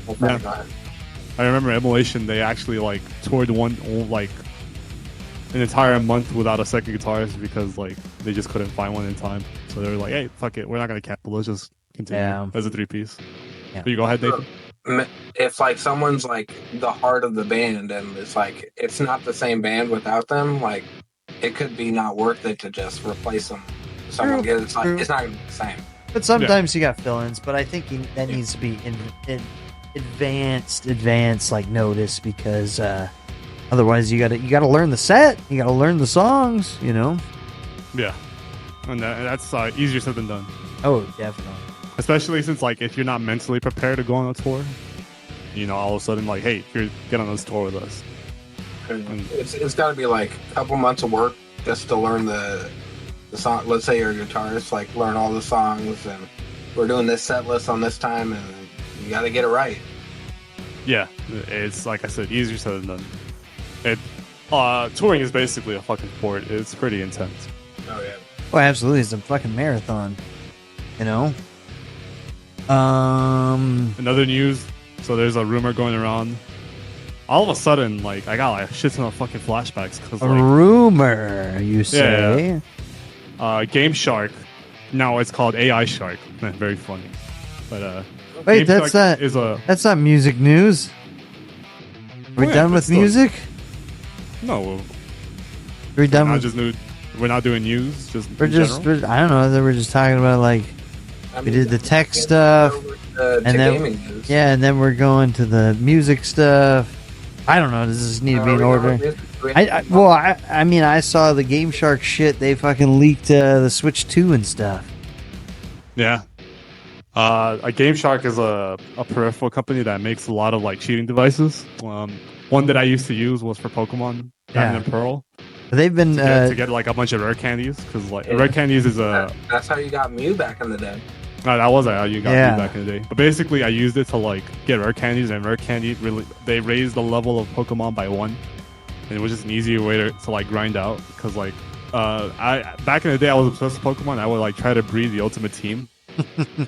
[SPEAKER 1] I remember Immolation. They actually toured an entire month without a second guitarist because they just couldn't find one in time. So they were like, "Hey, fuck it, we're not gonna cancel. Let's just continue as a 3-piece." Yeah. But you go ahead, Nathan.
[SPEAKER 3] If someone's the heart of the band and it's not the same band without them, it could be not worth it to just replace them. It's not gonna be the same.
[SPEAKER 2] But sometimes you got fill-ins, but I think that needs to be in advanced notice because otherwise you gotta learn the set, you gotta learn the songs,
[SPEAKER 1] Yeah, and that's easier said than done.
[SPEAKER 2] Oh, definitely.
[SPEAKER 1] Especially since if you're not mentally prepared to go on a tour, all of a sudden hey, here, get on this tour with us.
[SPEAKER 3] It's got to be a couple months of work just to learn the song. Let's say you're a guitarist, learn all the songs, and we're doing this set list on this time, and you got to get it right.
[SPEAKER 1] Yeah, it's like I said, easier said than done. Touring is basically a fucking sport. It's pretty intense.
[SPEAKER 3] Oh yeah.
[SPEAKER 2] Well, absolutely, it's a fucking marathon.
[SPEAKER 1] Another news. So there's a rumor going around. All of a sudden, I got a shit ton of fucking flashbacks because
[SPEAKER 2] a rumor, you say?
[SPEAKER 1] Yeah. Game Shark. Now it's called AI Shark. Very funny. But
[SPEAKER 2] wait, that's not music news. Are we done with music?
[SPEAKER 1] No.
[SPEAKER 2] Are we done with?
[SPEAKER 1] We're not doing news. I
[SPEAKER 2] don't know. We're just talking about we did the tech stuff, and then and then we're going to the music stuff. I don't know. Does this need to be in order? I saw the Game Shark shit. They fucking leaked the Switch 2 and stuff.
[SPEAKER 1] Yeah. A Game Shark is a peripheral company that makes a lot of cheating devices. One that I used to use was for Pokemon Diamond and Pearl.
[SPEAKER 2] They've been
[SPEAKER 1] to get a bunch of rare candies because rare candies is
[SPEAKER 3] that's how you got Mew back in the day.
[SPEAKER 1] No, that wasn't how you got Mew back in the day. But basically, I used it to get rare candies, and rare candy they raised the level of Pokemon by 1. and it was just an easier way to like grind out. Because like, I back in the day, I was obsessed with Pokemon. I would like try to breed the ultimate team,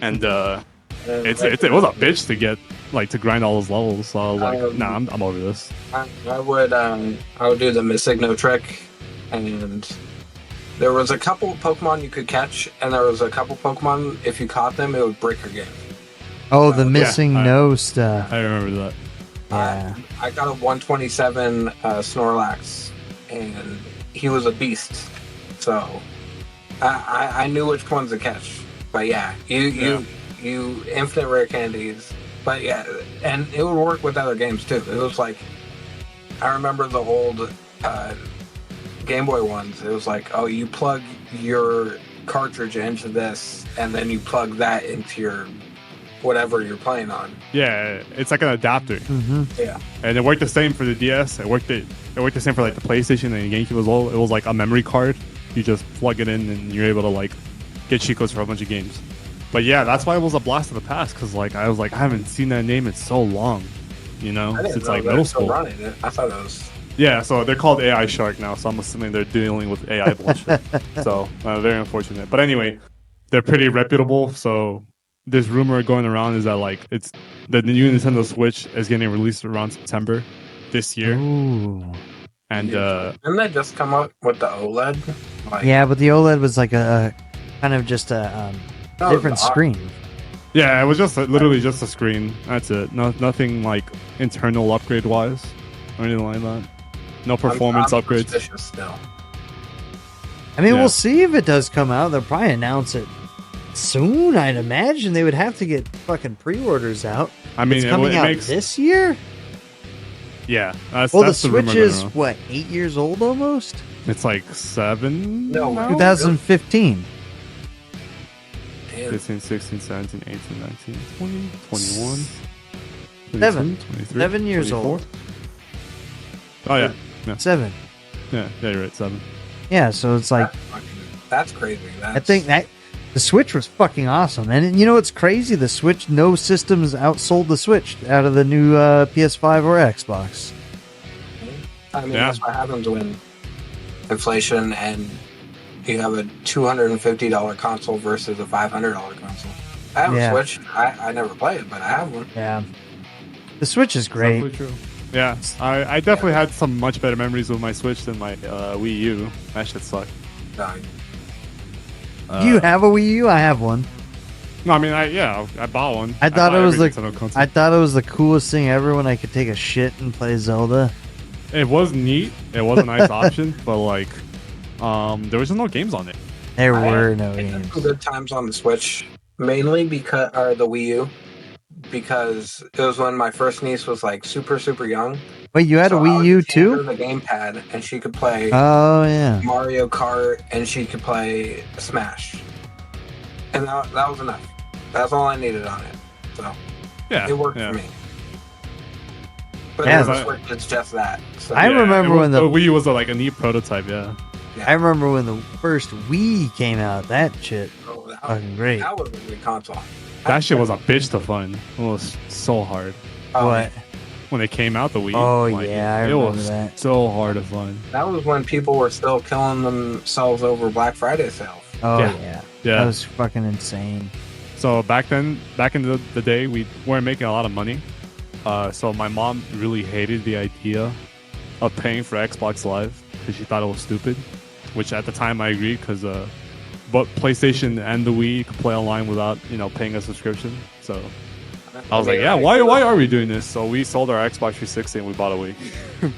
[SPEAKER 1] and it was a bitch to get like to grind all those levels. So I was like, nah, I'm over this.
[SPEAKER 3] I would do the Missigno trick, and there was a couple of Pokemon you could catch, and there was a couple Pokemon, if you caught them, it would break your game.
[SPEAKER 2] Oh, the missing no stuff.
[SPEAKER 1] I remember that.
[SPEAKER 2] Yeah.
[SPEAKER 3] I got a 127 Snorlax, and he was a beast. So I knew which ones to catch. But yeah, you infinite rare candies. But yeah, and it would work with other games too. It was like, I remember the old Game Boy ones. It was like, oh, you plug your cartridge into this, and then you plug that into your whatever you're playing on.
[SPEAKER 1] Yeah, it's like an adapter.
[SPEAKER 2] Mm-hmm.
[SPEAKER 3] Yeah,
[SPEAKER 1] and it worked the same for the DS. It worked the same for like the PlayStation and the GameCube as well. It was like a memory card. You just plug it in, and you're able to like get cheat codes for a bunch of games. But yeah, that's why it was a blast of the past, because like I was like, I haven't seen that name in so long, you know, since like middle school.
[SPEAKER 3] Running it. I thought it was.
[SPEAKER 1] Yeah, so they're called AI Shark now, so I'm assuming they're dealing with AI bullshit. So very unfortunate. But anyway, they're pretty reputable. So this rumor going around is that like it's the new Nintendo Switch is getting released around September this year.
[SPEAKER 2] Ooh.
[SPEAKER 1] And
[SPEAKER 3] didn't they just come up with the OLED? Like,
[SPEAKER 2] Yeah, but the OLED was like a kind of just a different screen.
[SPEAKER 1] yeah, it was just literally just a screen. That's it. Nothing like internal upgrade wise or anything like that. No performance
[SPEAKER 3] I'm
[SPEAKER 1] upgrades.
[SPEAKER 3] suspicious still.
[SPEAKER 2] I mean,
[SPEAKER 1] Yeah.
[SPEAKER 2] we'll see if it does come out. They'll probably announce it soon. I'd imagine they would have to get fucking pre-orders out.
[SPEAKER 1] I mean,
[SPEAKER 2] It's coming
[SPEAKER 1] it
[SPEAKER 2] out
[SPEAKER 1] makes
[SPEAKER 2] this year.
[SPEAKER 1] yeah. That's,
[SPEAKER 2] Well,
[SPEAKER 1] that's
[SPEAKER 2] the
[SPEAKER 1] rumor
[SPEAKER 2] Switch
[SPEAKER 1] going
[SPEAKER 2] is
[SPEAKER 1] around.
[SPEAKER 2] what, 8 years old almost?
[SPEAKER 1] It's like 7.
[SPEAKER 3] No,
[SPEAKER 1] now?
[SPEAKER 2] 2015.
[SPEAKER 3] Damn.
[SPEAKER 1] 15, 16, 17, 18, 19, 20, 21,
[SPEAKER 2] 7.
[SPEAKER 1] 23,
[SPEAKER 2] 7 years
[SPEAKER 1] 24.
[SPEAKER 2] old.
[SPEAKER 1] Oh yeah.
[SPEAKER 2] 7.
[SPEAKER 1] Yeah, you're right. 7.
[SPEAKER 2] Yeah, so it's like
[SPEAKER 3] That's crazy.
[SPEAKER 2] I think that the Switch was fucking awesome. And you know what's crazy? The Switch, no systems outsold the Switch out of the new PS5 or Xbox.
[SPEAKER 3] I mean,
[SPEAKER 1] Yeah.
[SPEAKER 3] that's what happens when inflation and you have a $250 console versus a $500 console. I have
[SPEAKER 2] Yeah.
[SPEAKER 3] a Switch. I never play it, but I have one.
[SPEAKER 2] Yeah. The Switch is great.
[SPEAKER 1] Definitely true. Yeah, I definitely had some much better memories with my Switch than my Wii U. That shit sucked.
[SPEAKER 3] No,
[SPEAKER 2] Do you have a Wii U? I have one.
[SPEAKER 1] No, I mean, I bought one.
[SPEAKER 2] I thought
[SPEAKER 1] buy
[SPEAKER 2] it was
[SPEAKER 1] every
[SPEAKER 2] like
[SPEAKER 1] Nintendo console.
[SPEAKER 2] I thought it was the coolest thing ever when I could take a shit and play Zelda.
[SPEAKER 1] It was neat. It was a nice option, but like, there was no games on it.
[SPEAKER 2] There
[SPEAKER 3] I
[SPEAKER 2] were
[SPEAKER 3] had-
[SPEAKER 2] no
[SPEAKER 3] I had
[SPEAKER 2] games.
[SPEAKER 3] some good times on the Switch, mainly because or the Wii U, because it was when my first niece was like super young.
[SPEAKER 2] Wait, you had a
[SPEAKER 3] So I
[SPEAKER 2] Wii
[SPEAKER 3] would
[SPEAKER 2] U
[SPEAKER 3] hand her
[SPEAKER 2] too?
[SPEAKER 3] the gamepad, and she could play
[SPEAKER 2] Oh yeah.
[SPEAKER 3] Mario Kart, and she could play Smash, and that was enough. That's all I needed on it. So
[SPEAKER 1] Yeah,
[SPEAKER 3] it worked
[SPEAKER 1] yeah.
[SPEAKER 3] for me. But
[SPEAKER 2] Yeah,
[SPEAKER 3] the
[SPEAKER 1] but-
[SPEAKER 3] Switch, it's just that. So,
[SPEAKER 2] I remember when the
[SPEAKER 1] Wii U was like a neat prototype. Yeah,
[SPEAKER 2] I remember when the first Wii came out. That shit
[SPEAKER 3] oh, that,
[SPEAKER 2] fucking great.
[SPEAKER 3] that was a good console.
[SPEAKER 1] that shit was a bitch to find. It was so hard
[SPEAKER 2] What?
[SPEAKER 1] when it came out. The Wii.
[SPEAKER 2] Oh,
[SPEAKER 1] like,
[SPEAKER 2] yeah, I
[SPEAKER 1] it
[SPEAKER 2] remember
[SPEAKER 1] was
[SPEAKER 2] that.
[SPEAKER 1] so hard to find.
[SPEAKER 3] That was when people were still killing themselves over Black Friday sales.
[SPEAKER 2] Oh
[SPEAKER 1] Yeah.
[SPEAKER 2] yeah.
[SPEAKER 1] Yeah.
[SPEAKER 2] That was fucking insane.
[SPEAKER 1] So back in the day, we weren't making a lot of money. So my mom really hated the idea of paying for Xbox Live because she thought it was stupid. Which at the time I agreed because both PlayStation and the Wii could play online without paying a subscription. So I was like, yeah, why are we doing this? So we sold our Xbox 360 and we bought a Wii.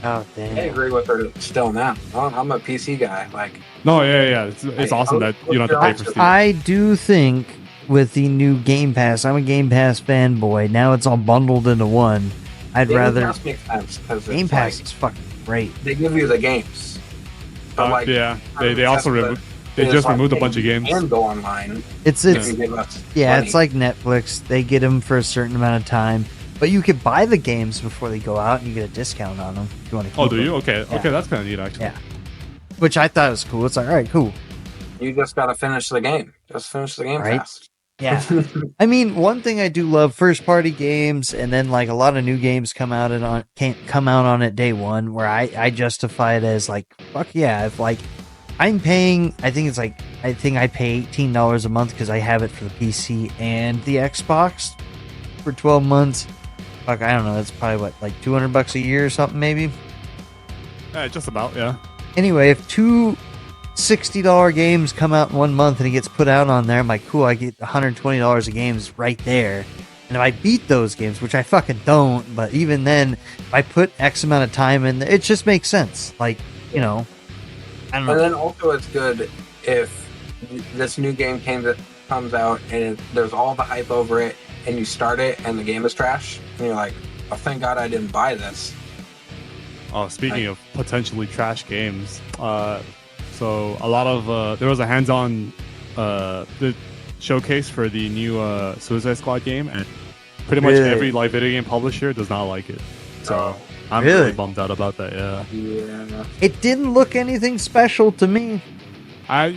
[SPEAKER 2] Oh
[SPEAKER 3] I
[SPEAKER 2] damn.
[SPEAKER 3] agree with her still now. I'm a PC guy. Like,
[SPEAKER 1] No, yeah. It's
[SPEAKER 3] Hey,
[SPEAKER 1] awesome that you don't have to pay for Steam.
[SPEAKER 2] I do think with the new Game Pass, I'm a Game Pass fanboy. Now it's all bundled into one. I'd
[SPEAKER 3] Game
[SPEAKER 2] rather
[SPEAKER 3] Pass makes sense because
[SPEAKER 2] Game Pass is fucking great.
[SPEAKER 3] they give you the games. But like,
[SPEAKER 1] Yeah, they also they
[SPEAKER 3] it's
[SPEAKER 1] just
[SPEAKER 3] like,
[SPEAKER 1] removed a
[SPEAKER 3] hey,
[SPEAKER 1] bunch of
[SPEAKER 3] you
[SPEAKER 1] games.
[SPEAKER 3] can go online.
[SPEAKER 2] It's
[SPEAKER 3] If you give us
[SPEAKER 2] yeah,
[SPEAKER 3] money.
[SPEAKER 2] it's like Netflix. They get them for a certain amount of time, but you could buy the games before they go out, and you get a discount on them if you want to.
[SPEAKER 1] Oh, do you? Okay,
[SPEAKER 2] Yeah.
[SPEAKER 1] okay, that's kind of neat actually.
[SPEAKER 2] Yeah. Which I thought was cool. It's like, all right, cool.
[SPEAKER 3] You just gotta finish the game. Just finish the game
[SPEAKER 2] Right.
[SPEAKER 3] fast.
[SPEAKER 2] Yeah. I mean, one thing I do love first party games, and then like a lot of new games can't come out on it day one, where I justify it as like, fuck yeah, if like I'm paying, I think I pay $18 a month because I have it for the PC and the Xbox for 12 months. Fuck, I don't know, that's probably what, like $200 a year or something maybe.
[SPEAKER 1] Just about, yeah.
[SPEAKER 2] Anyway, if two $60 games come out in 1 month and it gets put out on there, I'm like, cool, I get $120 of games right there. And if I beat those games, which I fucking don't, but even then, if I put X amount of time in, it just makes sense. Like, you know, I don't know.
[SPEAKER 3] And then also it's good if this new game comes out and there's all the hype over it, and you start it and the game is trash, and you're like, oh, thank God I didn't buy this.
[SPEAKER 1] Oh, speaking of potentially trash games, so a lot of there was a hands-on the showcase for the new Suicide Squad game, and pretty much every like video game publisher does not like it. So I'm really bummed out about that.
[SPEAKER 3] Yeah.
[SPEAKER 2] It didn't look anything special to me.
[SPEAKER 1] At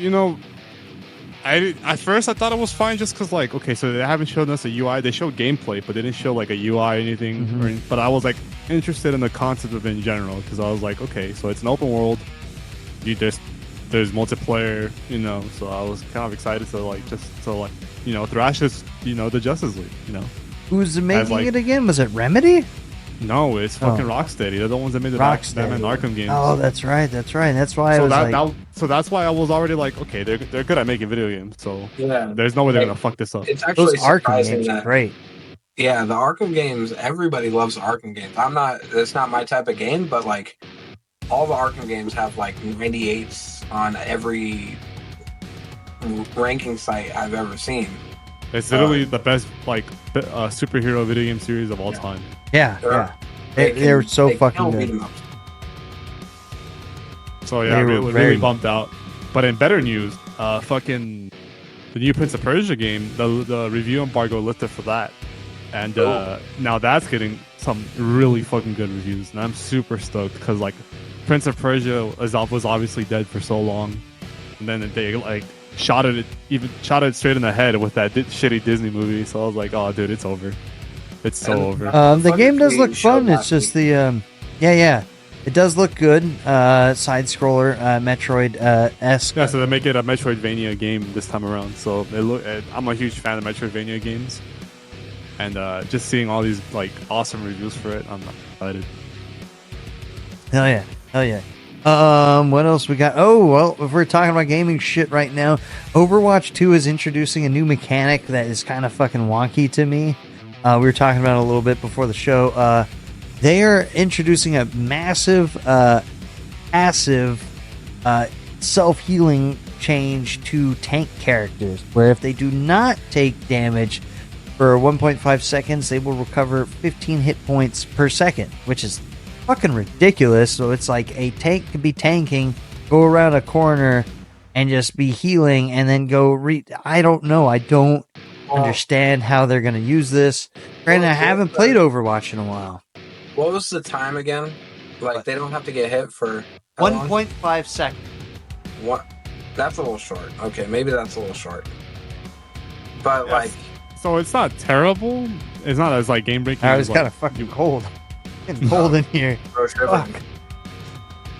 [SPEAKER 1] first I thought it was fine just because, like, okay, so they haven't shown us a UI. They showed gameplay, but they didn't show like a UI or anything. But I was like interested in the concept of it in general because I was like, okay, so it's an open world. There's multiplayer, so I was kind of excited to thrash this, the Justice League,
[SPEAKER 2] Who's making it again? Was it Remedy?
[SPEAKER 1] No, it's fucking Rocksteady. They're the ones that made the Batman Arkham games.
[SPEAKER 2] Oh, that's right. That's why
[SPEAKER 1] so that's why I was already like, okay, they're good at making video games. So
[SPEAKER 3] yeah,
[SPEAKER 1] there's no way they're gonna fuck this up.
[SPEAKER 3] It's actually
[SPEAKER 2] those Arkham games are great.
[SPEAKER 3] Yeah, the Arkham games. Everybody loves Arkham games. It's not my type of game, but like all the Arkham games have like 98s on every ranking site I've ever seen.
[SPEAKER 1] It's literally the best like superhero video game series of all time.
[SPEAKER 2] Yeah, they're so fucking good.
[SPEAKER 1] So yeah, really bumped out. But in better news, fucking the new Prince of Persia game, the review embargo lifted for that, and now that's getting some really fucking good reviews, and I'm super stoked because like Prince of Persia was obviously dead for so long, and then they like shot it straight in the head with that shitty Disney movie. So I was like, oh dude, it's over. It's so over.
[SPEAKER 2] The game does look fun. It's just the it does look good. Side scroller, Metroid esque.
[SPEAKER 1] Yeah, so they make it a Metroidvania game this time around. So I'm a huge fan of Metroidvania games, and just seeing all these like awesome reviews for it, I'm excited.
[SPEAKER 2] Hell yeah. What else we got? Oh, well, if we're talking about gaming shit right now, Overwatch 2 is introducing a new mechanic that is kind of fucking wonky to me. We were talking about it a little bit before the show. They are introducing a massive, passive, self-healing change to tank characters, where if they do not take damage for 1.5 seconds, they will recover 15 hit points per second, which is fucking ridiculous. So it's like a tank could be tanking, go around a corner, and just be healing, and then go I don't know. I don't understand how they're going to use this. Granted, I haven't played Overwatch in a while.
[SPEAKER 3] What was the time again? Like, they don't have to get hit for
[SPEAKER 2] 1.5 seconds.
[SPEAKER 3] What? That's a little short. Okay, maybe that's a little short. But
[SPEAKER 1] yes.
[SPEAKER 3] like,
[SPEAKER 1] so it's not terrible. It's not as like game breaking.
[SPEAKER 2] I was kind of fucking cold. It's cold in here. Fuck.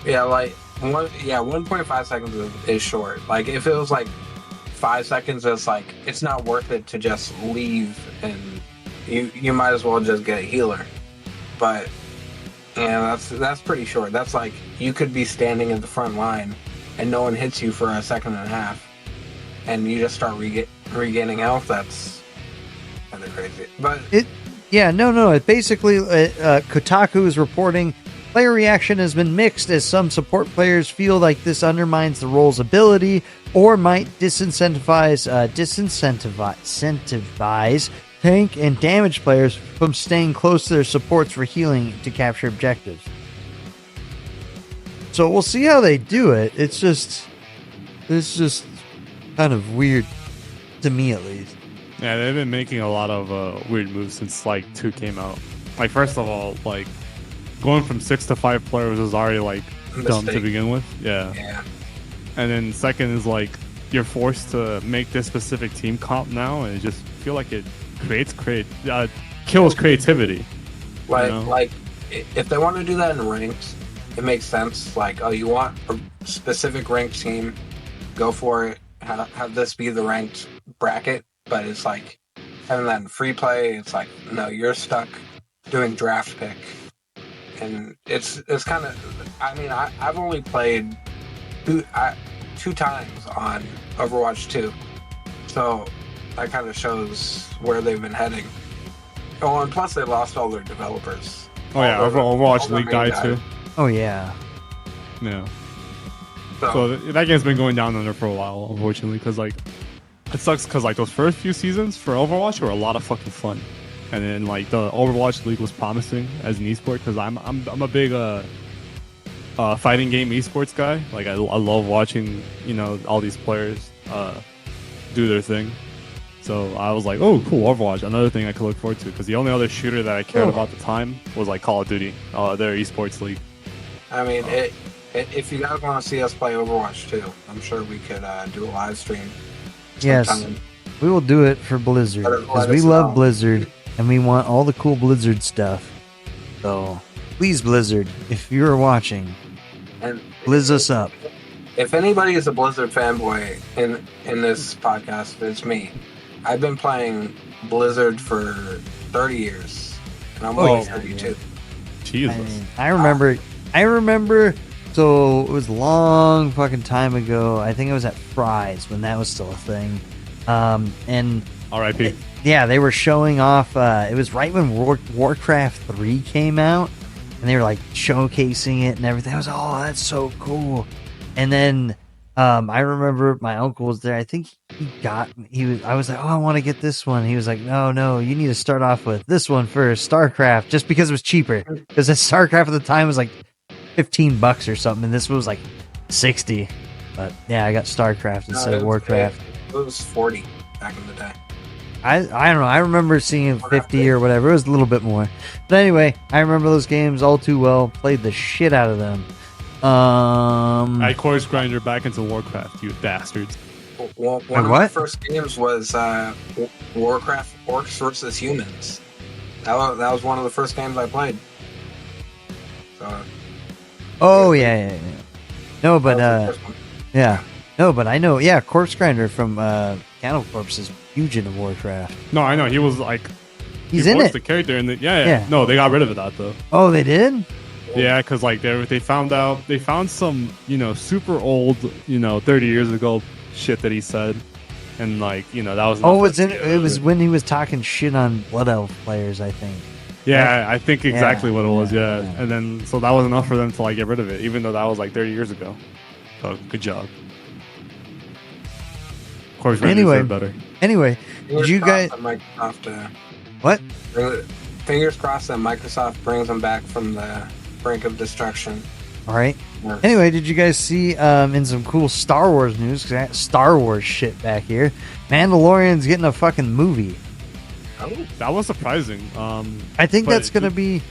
[SPEAKER 3] Yeah, like 1.5 seconds is short. Like, if it was like 5 seconds, it's not worth it to just leave, and you might as well just get a healer. But yeah, that's pretty short. That's like you could be standing at the front line and no one hits you for a second and a half, and you just start regaining health. That's kind of crazy. But
[SPEAKER 2] no. It basically Kotaku is reporting player reaction has been mixed as some support players feel like this undermines the role's ability or might disincentivize tank and damage players from staying close to their supports for healing to capture objectives. So we'll see how they do it. It's just kind of weird to me, at least.
[SPEAKER 1] Yeah, they've been making a lot of weird moves since like 2 came out. Like, first of all, like going from 6 to 5 players is already like dumb to begin with. Yeah. And then second is like you're forced to make this specific team comp now, and I just feel like it kills creativity.
[SPEAKER 3] Like if they want to do that in ranked, it makes sense. Like, oh, you want a specific ranked team, go for it. Have this be the ranked bracket. But it's like having that in free play. It's like, no, you're stuck doing draft pick, and it's kind of. I mean, I've only played two times on Overwatch 2, so that kind of shows where they've been heading. Oh, and plus they lost all their developers.
[SPEAKER 1] Oh yeah, Overwatch League died too.
[SPEAKER 2] Oh yeah.
[SPEAKER 1] Yeah. So that game's been going down under for a while, unfortunately, because like it sucks because like those first few seasons for Overwatch were a lot of fucking fun, and then like the Overwatch League was promising as an esport because I'm a big fighting game esports guy. Like I love watching all these players do their thing. So I was like, oh, cool, Overwatch, another thing I could look forward to. Because the only other shooter that I cared about at the time was like Call of Duty, their esports league.
[SPEAKER 3] I mean, if you guys want to see us play Overwatch 2, I'm sure we could do a live stream.
[SPEAKER 2] Yes, we will do it for Blizzard. Because we love Blizzard, and we want all the cool Blizzard stuff. So, please, Blizzard, if you're watching, blizz us up.
[SPEAKER 3] If anybody is a Blizzard fanboy in this podcast, it's me. I've been playing Blizzard for 30 years, and I'm only 32.
[SPEAKER 1] Yeah. Jesus.
[SPEAKER 2] I remember. So it was a long fucking time ago. I think it was at Fry's when that was still a thing. And
[SPEAKER 1] R.I.P.
[SPEAKER 2] Yeah, they were showing off. It was right when Warcraft 3 came out, and they were like showcasing it and everything. I was, oh, that's so cool. And then I remember my uncle was there. I think I was like, oh, I want to get this one. He was like, no, you need to start off with this one first, StarCraft, just because it was cheaper. Because StarCraft at the time was like $15 or something, and this was like 60. But yeah, I got StarCraft instead of Warcraft.
[SPEAKER 3] It was 40 back in the day.
[SPEAKER 2] I don't know. I remember seeing 50 or whatever. It was a little bit more. But anyway, I remember those games all too well. Played the shit out of them.
[SPEAKER 1] I course grinder back into Warcraft, you bastards.
[SPEAKER 3] One of my first games was Warcraft Orcs versus Humans. That was one of the first games I played. So.
[SPEAKER 2] Oh yeah. No, but yeah. No, but I know. Yeah, Corpse Grinder from Cannibal Corpse is huge into Warcraft.
[SPEAKER 1] No, I know he was like.
[SPEAKER 2] He's in it.
[SPEAKER 1] The character in the yeah. No, they got rid of that though.
[SPEAKER 2] Oh, they did.
[SPEAKER 1] Yeah, because like they found some super old 30 years ago shit that he said, and like that was.
[SPEAKER 2] Oh, it was when he was talking shit on Blood Elf players, I think.
[SPEAKER 1] Yeah, I think exactly what it was. Yeah, and then so that was enough for them to like get rid of it, even though that was like 30 years ago. So good job. Of course,
[SPEAKER 2] anyway,
[SPEAKER 1] better.
[SPEAKER 2] Anyway, did you guys? What?
[SPEAKER 3] Fingers crossed that Microsoft brings them back from the brink of destruction.
[SPEAKER 2] All right. Anyway, did you guys see in some cool Star Wars news? Cause I got Star Wars shit back here. Mandalorian's getting a fucking movie.
[SPEAKER 1] Oh, that was surprising.
[SPEAKER 2] I think that's gonna be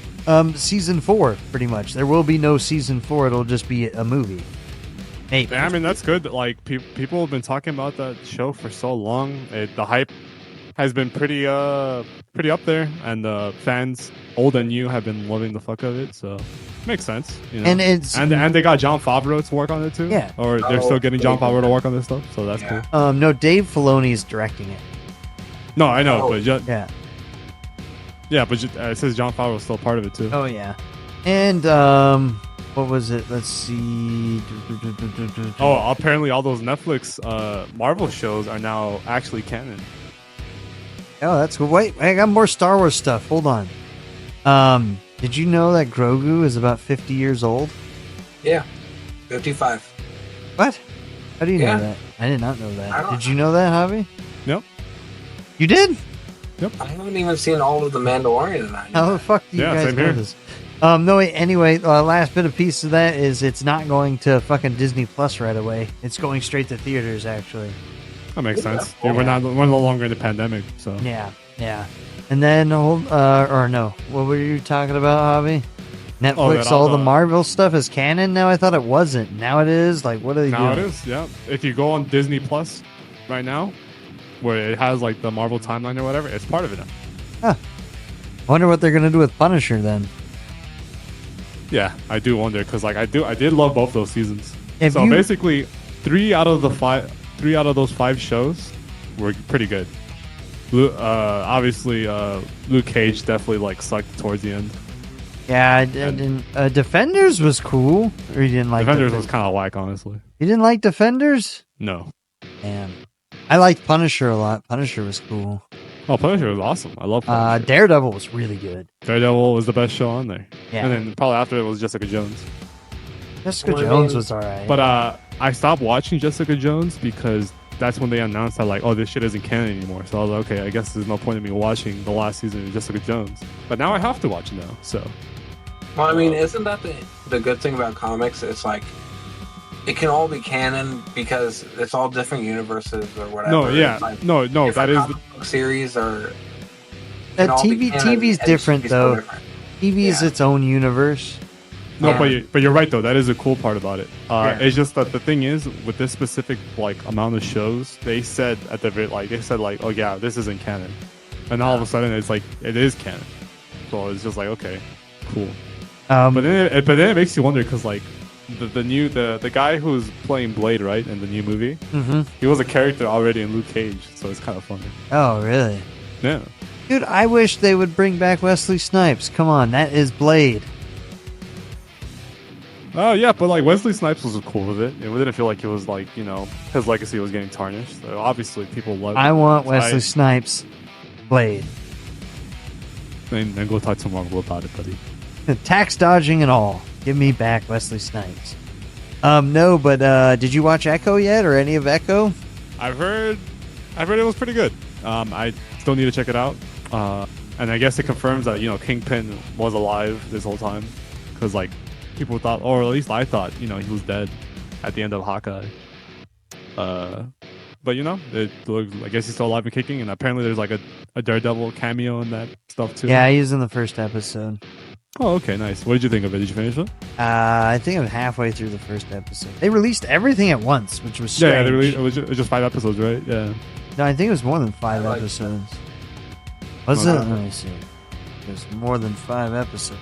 [SPEAKER 2] season 4, pretty much. There will be no season 4. It'll just be a movie. Maybe.
[SPEAKER 1] Yeah, I mean that's good. Like people have been talking about that show for so long. The hype has been pretty up there, and the fans old and new have been loving the fuck of it. So makes sense.
[SPEAKER 2] And it's
[SPEAKER 1] and they got Jon Favreau to work on it too.
[SPEAKER 2] Yeah.
[SPEAKER 1] Or they're still getting Jon Favreau to work on this stuff. So that's cool.
[SPEAKER 2] No, Dave Filoni is directing it.
[SPEAKER 1] No, I know, but but it says Jon Favreau is still part of it too.
[SPEAKER 2] Oh yeah, and what was it? Let's see.
[SPEAKER 1] Oh, apparently all those Netflix Marvel shows are now actually canon.
[SPEAKER 2] Oh, that's cool. Wait, I got more Star Wars stuff. Hold on. Did you know that Grogu is about 50 years old?
[SPEAKER 3] Yeah, 55.
[SPEAKER 2] What? How do you know that? I did not know that. Did you know that, Javi?
[SPEAKER 1] Nope.
[SPEAKER 2] You did?
[SPEAKER 1] Yep.
[SPEAKER 3] I haven't even seen all of The Mandalorian.
[SPEAKER 2] How the fuck do you guys know this? No, wait, anyway, last bit of piece of that is it's not going to fucking Disney Plus right away. It's going straight to theaters, actually.
[SPEAKER 1] That makes sense. Yeah, we're no longer in the pandemic, so.
[SPEAKER 2] Yeah. And then, what were you talking about, Javi? Netflix,
[SPEAKER 1] that
[SPEAKER 2] all the Marvel stuff is canon now? I thought it wasn't. Now it is? Like, what are they
[SPEAKER 1] Now
[SPEAKER 2] doing?
[SPEAKER 1] it is, yeah. If you go on Disney Plus right now, where it has like the Marvel timeline or whatever, it's part of it now.
[SPEAKER 2] Huh. Wonder what they're going to do with Punisher then.
[SPEAKER 1] Yeah, I do wonder because like I did love both those seasons.
[SPEAKER 2] If
[SPEAKER 1] So
[SPEAKER 2] you-
[SPEAKER 1] basically, three out of those 5 shows were pretty good. Obviously, Luke Cage definitely like sucked towards the end.
[SPEAKER 2] Yeah, I didn't. Defenders was cool. Or you didn't like
[SPEAKER 1] Defenders was kind of whack, honestly.
[SPEAKER 2] You didn't like Defenders?
[SPEAKER 1] No.
[SPEAKER 2] Damn. I liked Punisher a lot. Punisher was cool.
[SPEAKER 1] Oh, Punisher was awesome. I love Punisher.
[SPEAKER 2] Daredevil was really good.
[SPEAKER 1] Daredevil was the best show on there.
[SPEAKER 2] Yeah.
[SPEAKER 1] And then probably after it was Jessica Jones.
[SPEAKER 2] Jessica
[SPEAKER 3] Well, I
[SPEAKER 2] Jones
[SPEAKER 3] mean-
[SPEAKER 2] was alright.
[SPEAKER 1] But I stopped watching Jessica Jones because that's when they announced that like, oh, this shit isn't canon anymore. So I was like, okay, I guess there's no point in me watching the last season of Jessica Jones. But now I have to watch it now. So
[SPEAKER 3] Well, I mean, isn't that the good thing about comics? It's like it can all be canon because it's all different universes or whatever.
[SPEAKER 1] no, yeah,
[SPEAKER 3] It's like
[SPEAKER 1] no, that
[SPEAKER 3] different
[SPEAKER 1] is
[SPEAKER 3] comic book series or
[SPEAKER 2] TV TV's different though. TV is
[SPEAKER 3] Yeah.
[SPEAKER 2] its own universe.
[SPEAKER 1] no,
[SPEAKER 3] Yeah.
[SPEAKER 1] but you're right though. That is a cool part about it.
[SPEAKER 3] Yeah.
[SPEAKER 1] It's just that the thing is with this specific like amount of shows, they said at the oh yeah, this isn't canon, and all of a sudden it's like it is canon. So it's just like okay, cool. But then it makes you wonder because like the guy who's playing Blade, right, in the new movie, he was a character already in Luke Cage, so it's kind of funny.
[SPEAKER 2] Oh, really?
[SPEAKER 1] Yeah.
[SPEAKER 2] Dude, I wish they would bring back Wesley Snipes. Come on, that is Blade.
[SPEAKER 1] Oh yeah, but like Wesley Snipes was cool with it. It didn't feel like it was like his legacy was getting tarnished. So obviously people love.
[SPEAKER 2] I want
[SPEAKER 1] So
[SPEAKER 2] Wesley Snipes Blade.
[SPEAKER 1] Then go talk to Marvel about it, buddy.
[SPEAKER 2] Tax dodging and all. Give me back Wesley Snipes. No, but did you watch Echo yet or any of Echo?
[SPEAKER 1] I've heard it was pretty good. I still need to check it out. And I guess it confirms that Kingpin was alive this whole time because like people thought, or at least I thought, he was dead at the end of Hawkeye. But it looks, I guess he's still alive and kicking, and apparently there's like a Daredevil cameo in that stuff too.
[SPEAKER 2] Yeah, he's in the first episode.
[SPEAKER 1] Oh, okay, nice. What did you think of it? Did you finish it?
[SPEAKER 2] I think I'm halfway through the first episode. They released everything at once, which was strange.
[SPEAKER 1] Yeah, it was just 5 episodes, right? Yeah.
[SPEAKER 2] No, I think it was more than 5
[SPEAKER 3] I like
[SPEAKER 2] episodes. Was it? Let me see. It was more than 5 episodes.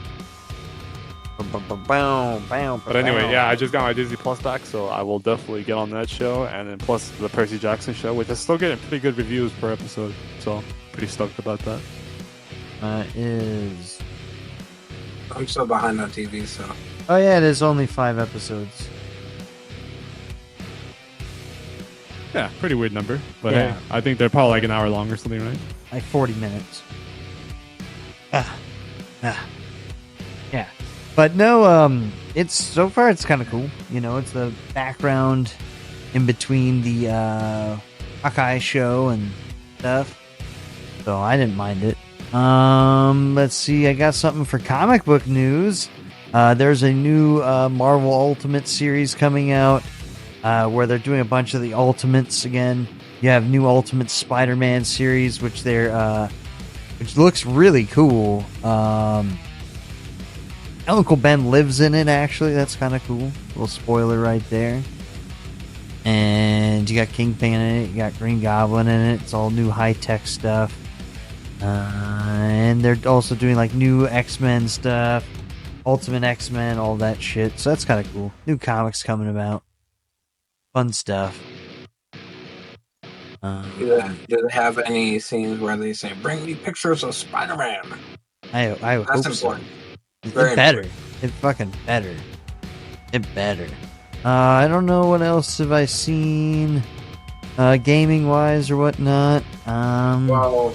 [SPEAKER 1] But anyway, yeah, I just got my Disney Plus back, so I will definitely get on that show, and then plus the Percy Jackson show, which is still getting pretty good reviews per episode. So pretty stoked about that.
[SPEAKER 2] Is
[SPEAKER 3] I'm so behind on TV, so
[SPEAKER 2] oh yeah, it is only 5 episodes.
[SPEAKER 1] Yeah, pretty weird number, but
[SPEAKER 2] Yeah.
[SPEAKER 1] hey, I think they're probably like an hour long or something, right?
[SPEAKER 2] Like 40 minutes. Yeah. But no, it's so far it's kind of cool. It's the background in between the Hawkeye show and stuff. So I didn't mind it. Let's see. I got something for comic book news. There's a new Marvel Ultimate series coming out where they're doing a bunch of the Ultimates again. You have new Ultimate Spider-Man series, which looks really cool. Uncle Ben lives in it, actually. That's kind of cool. Little spoiler right there. And you got Kingpin in it. You got Green Goblin in it. It's all new high-tech stuff. And they're also doing like new X-Men stuff. Ultimate X-Men, all that shit. So that's kind of cool. New comics coming about. Fun stuff.
[SPEAKER 3] do they have any scenes where they say, "Bring me pictures of Spider-Man"?
[SPEAKER 2] I hope
[SPEAKER 3] That's
[SPEAKER 2] so.
[SPEAKER 3] important.
[SPEAKER 2] It
[SPEAKER 3] Very
[SPEAKER 2] better. It fucking better. It better. I don't know what else have I seen, gaming wise or whatnot.
[SPEAKER 3] Well,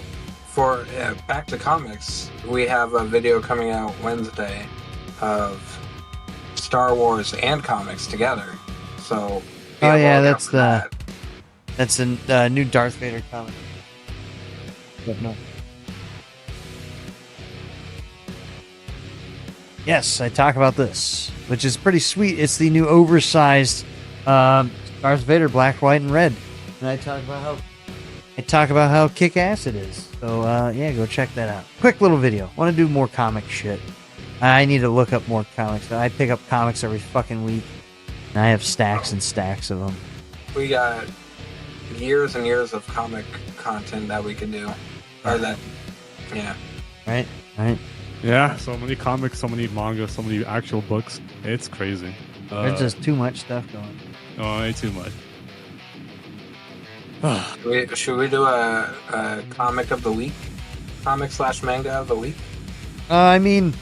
[SPEAKER 3] for back to comics, we have a video coming out Wednesday of Star Wars and comics together. So, be
[SPEAKER 2] Oh,
[SPEAKER 3] on
[SPEAKER 2] yeah,
[SPEAKER 3] lookout
[SPEAKER 2] that's
[SPEAKER 3] for that.
[SPEAKER 2] That's a new Darth Vader comic. But no. Yes, I talk about this, which is pretty sweet. It's the new oversized Darth Vader, black, white, and red. And I talk about how kick-ass it is. So yeah, go check that out. Quick little video. Want to do more comic shit. I need to look up more comics. I pick up comics every fucking week, and I have stacks and stacks of them.
[SPEAKER 3] We got years and years of comic content that we could do. Or that, yeah.
[SPEAKER 2] Right.
[SPEAKER 1] Yeah, so many comics, so many manga, so many actual books. It's crazy.
[SPEAKER 2] There's just too much stuff going.
[SPEAKER 1] Oh, ain't too much.
[SPEAKER 3] Should we do a comic of the week? Comic/manga of the week?
[SPEAKER 2] I mean,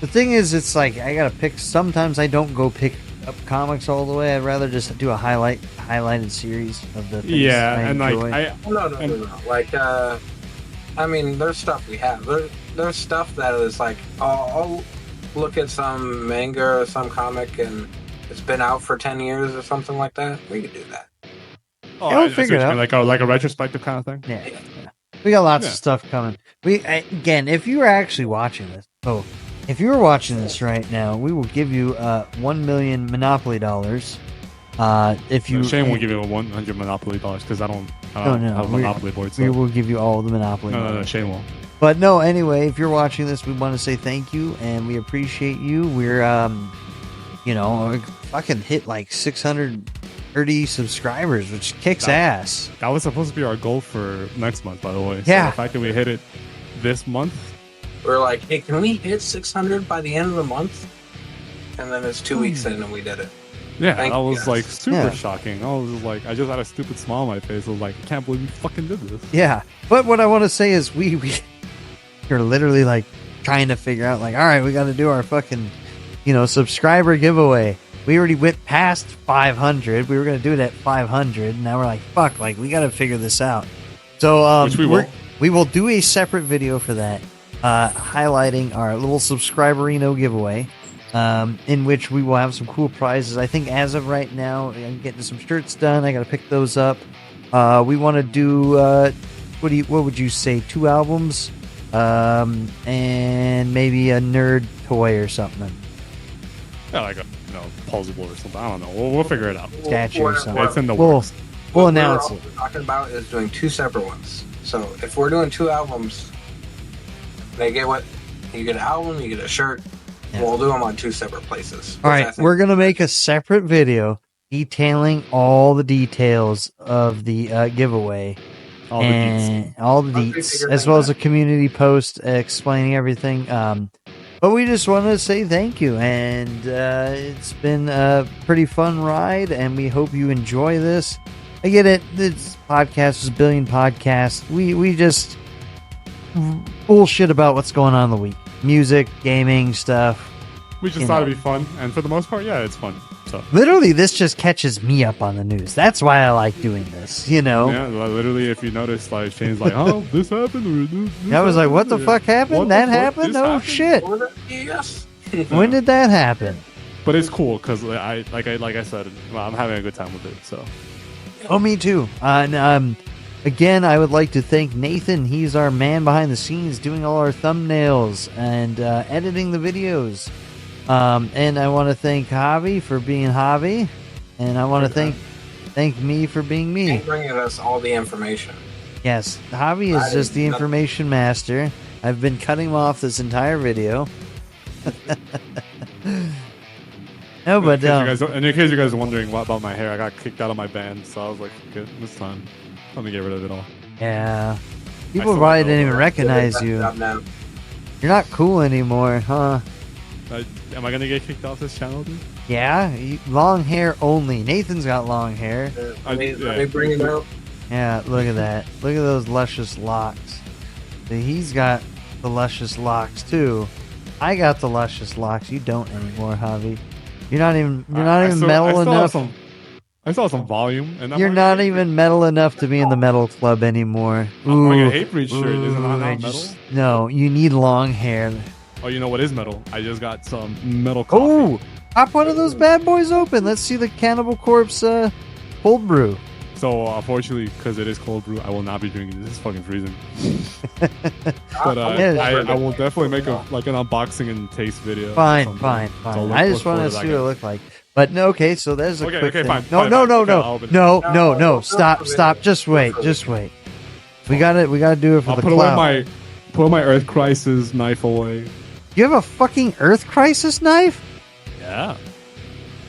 [SPEAKER 2] the thing is, it's like I gotta pick. Sometimes I don't go pick up comics all the way. I'd rather just do a highlighted series of the things I
[SPEAKER 1] and
[SPEAKER 2] enjoy.
[SPEAKER 3] No. Like, I mean, there's stuff we have. There's stuff that is like, I'll look at some manga or some comic and it's been out for 10 years or something like that. We could do that.
[SPEAKER 2] Oh, we'll figure it out.
[SPEAKER 1] Like a retrospective kind of thing.
[SPEAKER 2] Yeah. We got lots of stuff coming. Again, if you were actually watching this, if you were watching this right now, we will give you 1 million Monopoly dollars. If you
[SPEAKER 1] Shane will give you 100 Monopoly dollars because I don't have a Monopoly board. So.
[SPEAKER 2] We will give you all the Monopoly.
[SPEAKER 1] No, Shane will.
[SPEAKER 2] But no, anyway, if you're watching this, we want to say thank you and we appreciate you. We're fucking hit like 630 subscribers, which kicks ass.
[SPEAKER 1] That was supposed to be our goal for next month, by the way.
[SPEAKER 2] Yeah.
[SPEAKER 1] So the fact that we hit it this month.
[SPEAKER 3] We're like, hey, can we hit 600 by the end of the month? And then it's 2 weeks in and we did it.
[SPEAKER 1] Yeah,
[SPEAKER 3] Thank
[SPEAKER 1] that
[SPEAKER 3] you
[SPEAKER 1] was
[SPEAKER 3] guys.
[SPEAKER 1] like super shocking. I was just like, I just had a stupid smile on my face. I was like, I can't believe we fucking did this.
[SPEAKER 2] Yeah, but what I want to say is we're literally like trying to figure out like, all right, we got to do our fucking, subscriber giveaway. We already went past 500. We were going to do it at 500. And now we're like, fuck, like we got to figure this out. So
[SPEAKER 1] Which
[SPEAKER 2] we will do a separate video for that, highlighting our little subscriberino giveaway. In which we will have some cool prizes. I think as of right now, I'm getting some shirts done. I got to pick those up. We want to do what would you say? 2 albums, and maybe a nerd toy or something.
[SPEAKER 1] Yeah, like a plausible or something. I don't know. We'll figure it out.
[SPEAKER 2] Statue or something.
[SPEAKER 1] It's in the works.
[SPEAKER 2] We'll announce it.
[SPEAKER 3] What we're talking about is doing 2 separate ones. So if we're doing 2 albums, they get what you get an album, you get a shirt.
[SPEAKER 2] Yeah.
[SPEAKER 3] We'll do them on 2 separate places.
[SPEAKER 2] All right, we're gonna make a separate video detailing all the details of the giveaway, all the deets, as well as a community post explaining everything. But we just want to say thank you, and it's been a pretty fun ride, and we hope you enjoy this. I get it. This podcast is a billion podcasts. We just bullshit about what's going on in the week. Music, gaming stuff.
[SPEAKER 1] We just thought it'd be fun, and for the most part, yeah, it's fun. So
[SPEAKER 2] literally, this just catches me up on the news. That's why I like doing this.
[SPEAKER 1] Yeah, literally, if you notice, like Shane's like, "Oh, this happened." Or this
[SPEAKER 2] I was like, "What the fuck happened?
[SPEAKER 1] What
[SPEAKER 2] that
[SPEAKER 1] the fuck?
[SPEAKER 2] happened?
[SPEAKER 1] This
[SPEAKER 2] Oh
[SPEAKER 1] happened?"
[SPEAKER 2] shit!
[SPEAKER 3] Yes.
[SPEAKER 2] When did that happen?"
[SPEAKER 1] But it's cool because I said, I'm having a good time with it. So.
[SPEAKER 2] Oh, me too. And again, I would like to thank Nathan. He's our man behind the scenes, doing all our thumbnails and editing the videos. And I want to thank Javi for being Javi, and I want to thank me for being me.
[SPEAKER 3] And bringing us all the information.
[SPEAKER 2] Yes, Javi is just the information master. I've been cutting him off this entire video. No, but
[SPEAKER 1] in case you guys are wondering what about my hair, I got kicked out of my band, so I was like, "Good, this time, let me get rid of it all."
[SPEAKER 2] Yeah, people probably didn't even recognize you. You're not cool anymore, huh?
[SPEAKER 1] Am I gonna get kicked off this channel, dude?
[SPEAKER 2] Yeah, long hair only. Nathan's got long hair.
[SPEAKER 3] Let me bring it out.
[SPEAKER 2] Yeah, look at that. Look at those luscious locks. He's got the luscious locks too. I got the luscious locks. You don't anymore, Javi. You're not even metal enough.
[SPEAKER 1] I saw some volume, and
[SPEAKER 2] you're not even metal enough to be in the metal club anymore.
[SPEAKER 1] I'm wearing a Hatebreed shirt. Isn't that not metal?
[SPEAKER 2] No, you need long hair.
[SPEAKER 1] Oh, you know what is metal? I just got some metal coffee.
[SPEAKER 2] Oh, pop one of those bad boys open. Let's see the Cannibal Corpse cold brew.
[SPEAKER 1] So, unfortunately, because it is cold brew, I will not be drinking this. It's fucking freezing. But I will definitely make an unboxing and taste video.
[SPEAKER 2] Fine. I just want to see what it looked like. But no, okay, so there's a quick thing.
[SPEAKER 1] Fine.
[SPEAKER 2] No. Stop. Just wait. We gotta do it for the clout.
[SPEAKER 1] Put my Earth Crisis knife away.
[SPEAKER 2] You have a fucking Earth Crisis knife?
[SPEAKER 1] Yeah.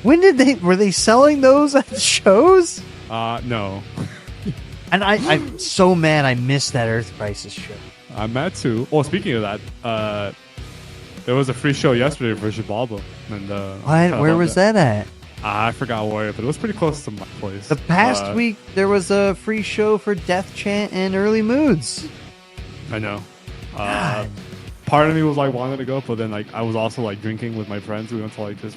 [SPEAKER 2] When were they selling those at shows?
[SPEAKER 1] No.
[SPEAKER 2] And I'm so mad I missed that Earth Crisis show.
[SPEAKER 1] I'm mad too. Well, speaking of that, there was a free show yesterday for Shibalba. And,
[SPEAKER 2] What? Where was that at?
[SPEAKER 1] I forgot where, but it was pretty close to my place.
[SPEAKER 2] The past week, there was a free show for Death Chant and Early Moods.
[SPEAKER 1] I know.
[SPEAKER 2] God.
[SPEAKER 1] Part of me was like wanting to go, but then like I was also like drinking with my friends. We went to like this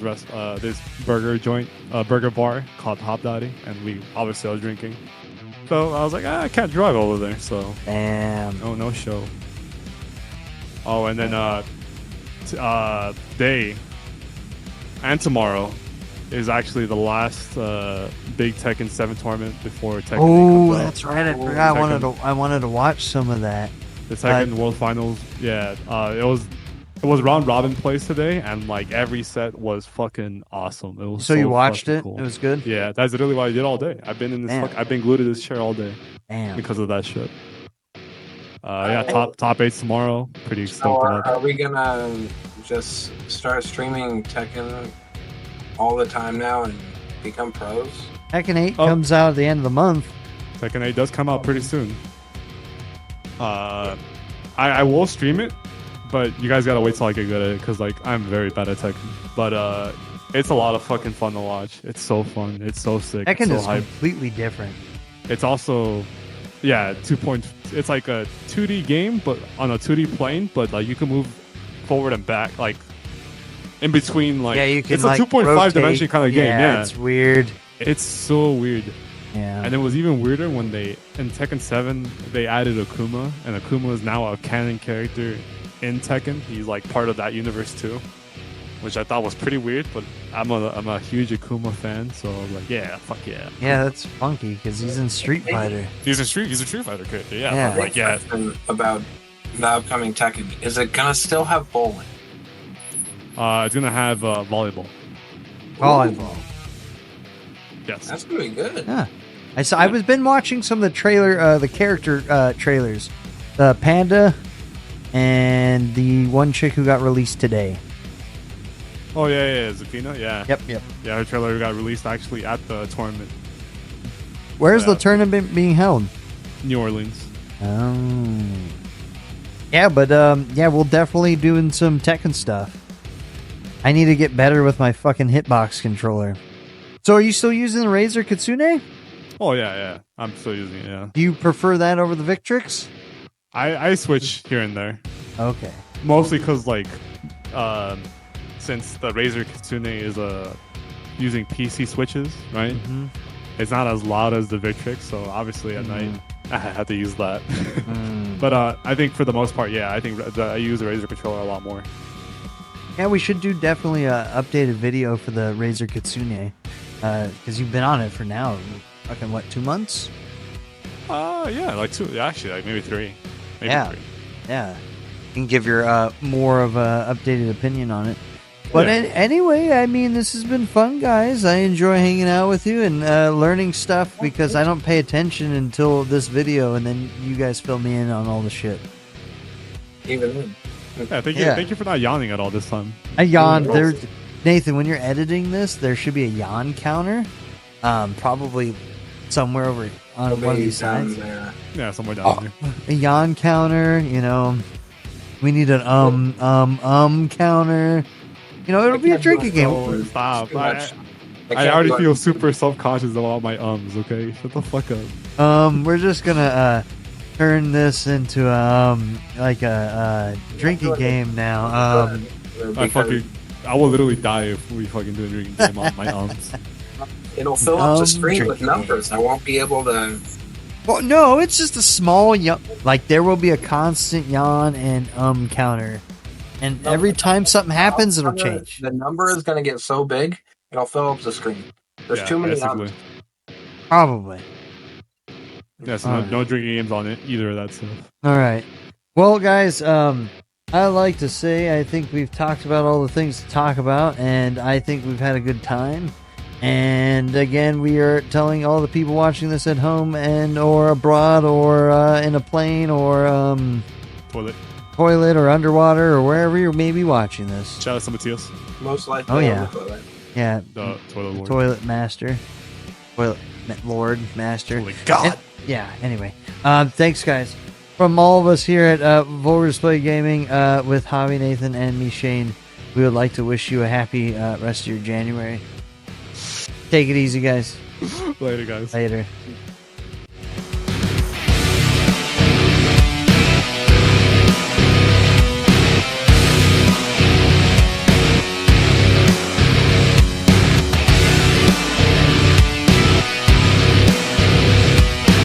[SPEAKER 1] this burger joint, burger bar called Hop Daddy, and we obviously I was drinking. So I was like, I can't drive over there, so
[SPEAKER 2] Damn.
[SPEAKER 1] no show. Oh, and then day and tomorrow is actually the last big Tekken 7 tournament before Tekken 8 comes out.
[SPEAKER 2] That's right. I forgot. I wanted to watch some of that.
[SPEAKER 1] The second World Finals, yeah. It was round robin plays today, and like every set was fucking awesome. It was
[SPEAKER 2] so you watched it?
[SPEAKER 1] Cool.
[SPEAKER 2] It was good.
[SPEAKER 1] Yeah, that's literally what I did all day. I've been in this. I've been glued to this chair all day.
[SPEAKER 2] Damn.
[SPEAKER 1] Because of that shit. Top 8 tomorrow. Pretty stoked about
[SPEAKER 3] Are we gonna just start streaming Tekken all the time now and become pros?
[SPEAKER 2] Tekken 8 comes out at the end of the month.
[SPEAKER 1] Tekken 8 does come out pretty soon. I will stream it, but you guys gotta wait till I get good at it because like I'm very bad at Tekken. But it's a lot of fucking fun to watch. It's so fun. It's so sick.
[SPEAKER 2] Tekken
[SPEAKER 1] so
[SPEAKER 2] is completely different.
[SPEAKER 1] It's also, yeah, It's like a 2D game, but on a 2D plane. But like you can move forward and back, like in between. Like
[SPEAKER 2] you can.
[SPEAKER 1] It's a
[SPEAKER 2] like
[SPEAKER 1] 2.5 dimension kind of game. Yeah,
[SPEAKER 2] it's weird.
[SPEAKER 1] It's so weird.
[SPEAKER 2] Yeah.
[SPEAKER 1] And it was even weirder when in Tekken 7, they added Akuma, and Akuma is now a canon character in Tekken. He's like part of that universe too, which I thought was pretty weird, but I'm a huge Akuma fan, so I was like, yeah, fuck yeah.
[SPEAKER 2] Yeah, that's funky because he's in Street Fighter.
[SPEAKER 1] He's a Street Fighter character, yeah. Like, yeah.
[SPEAKER 3] About the upcoming Tekken, is it gonna still have bowling?
[SPEAKER 1] It's gonna have volleyball.
[SPEAKER 2] Volleyball.
[SPEAKER 1] Yes.
[SPEAKER 3] That's gonna be good.
[SPEAKER 2] Yeah. I was been watching some of the character trailers, the Panda, and the one chick who got released today.
[SPEAKER 1] Oh yeah, Zafina, yeah.
[SPEAKER 2] Yep.
[SPEAKER 1] Yeah, her trailer got released actually at the tournament.
[SPEAKER 2] Where's the tournament being held?
[SPEAKER 1] New Orleans.
[SPEAKER 2] Oh. Yeah, but we'll definitely doing some Tekken stuff. I need to get better with my fucking hitbox controller. So are you still using the Razer Kitsune?
[SPEAKER 1] Oh yeah. I'm still using it, yeah.
[SPEAKER 2] Do you prefer that over the Victrix?
[SPEAKER 1] I switch here and there.
[SPEAKER 2] Okay.
[SPEAKER 1] Mostly because like since the Razer Kitsune is using PC switches, right?
[SPEAKER 2] Mm-hmm.
[SPEAKER 1] It's not as loud as the Victrix, so obviously at night I had to use that. But I think for the most part, yeah, I think I use the Razer controller a lot more.
[SPEAKER 2] Yeah, we should do definitely a updated video for the Razer Kitsune because you've been on it for now, fucking what, 2 months?
[SPEAKER 1] Yeah, like 2, actually, like maybe 3. Maybe 3.
[SPEAKER 2] Yeah. You can give your more of a updated opinion on it. But anyway, I mean, this has been fun, guys. I enjoy hanging out with you and learning stuff because I don't pay attention until this video, and then you guys fill me in on all the shit.
[SPEAKER 3] Even then.
[SPEAKER 1] Yeah, thank you for not yawning at all this time.
[SPEAKER 2] I yawned. Nathan, when you're editing this, there should be a yawn counter. Probably somewhere over on one of these sides.
[SPEAKER 3] There.
[SPEAKER 1] Yeah, somewhere down there.
[SPEAKER 2] A yawn counter, we need an counter. It'll be a drinking game.
[SPEAKER 1] Stop. I already feel super self-conscious about my ums, okay? Shut the fuck up.
[SPEAKER 2] We're just gonna turn this into like a drinking game now.
[SPEAKER 1] I will literally die if we fucking do a drinking game on my ums.
[SPEAKER 3] It'll fill up the screen with numbers. I won't be able to.
[SPEAKER 2] Well, no, it's just a small yawn. Like there will be a constant yawn and counter, and every time something happens, it'll change.
[SPEAKER 3] The number is going to get so big, it'll fill up the screen. There's too many numbers.
[SPEAKER 2] Probably.
[SPEAKER 1] Yeah, so no drinking games on it, either of that stuff.
[SPEAKER 2] All right. Well, guys, I like to say I think we've talked about all the things to talk about, and I think we've had a good time. And again, we are telling all the people watching this at home and or abroad or in a plane or
[SPEAKER 1] toilet
[SPEAKER 2] toilet or underwater or wherever you may be watching this.
[SPEAKER 1] Shout out to Matthias,
[SPEAKER 3] Most likely.
[SPEAKER 2] Oh,
[SPEAKER 3] on
[SPEAKER 2] yeah.
[SPEAKER 3] the toilet.
[SPEAKER 2] Yeah,
[SPEAKER 1] the toilet lord.
[SPEAKER 2] toilet master, toilet lord master.
[SPEAKER 1] Holy God.
[SPEAKER 2] And- yeah. Anyway, thanks guys. From all of us here at Vulgar Display Gaming, with Javi, Nathan, and me, Shane, we would like to wish you a happy rest of your January. Take it easy, guys.
[SPEAKER 1] Later, guys.
[SPEAKER 2] Later.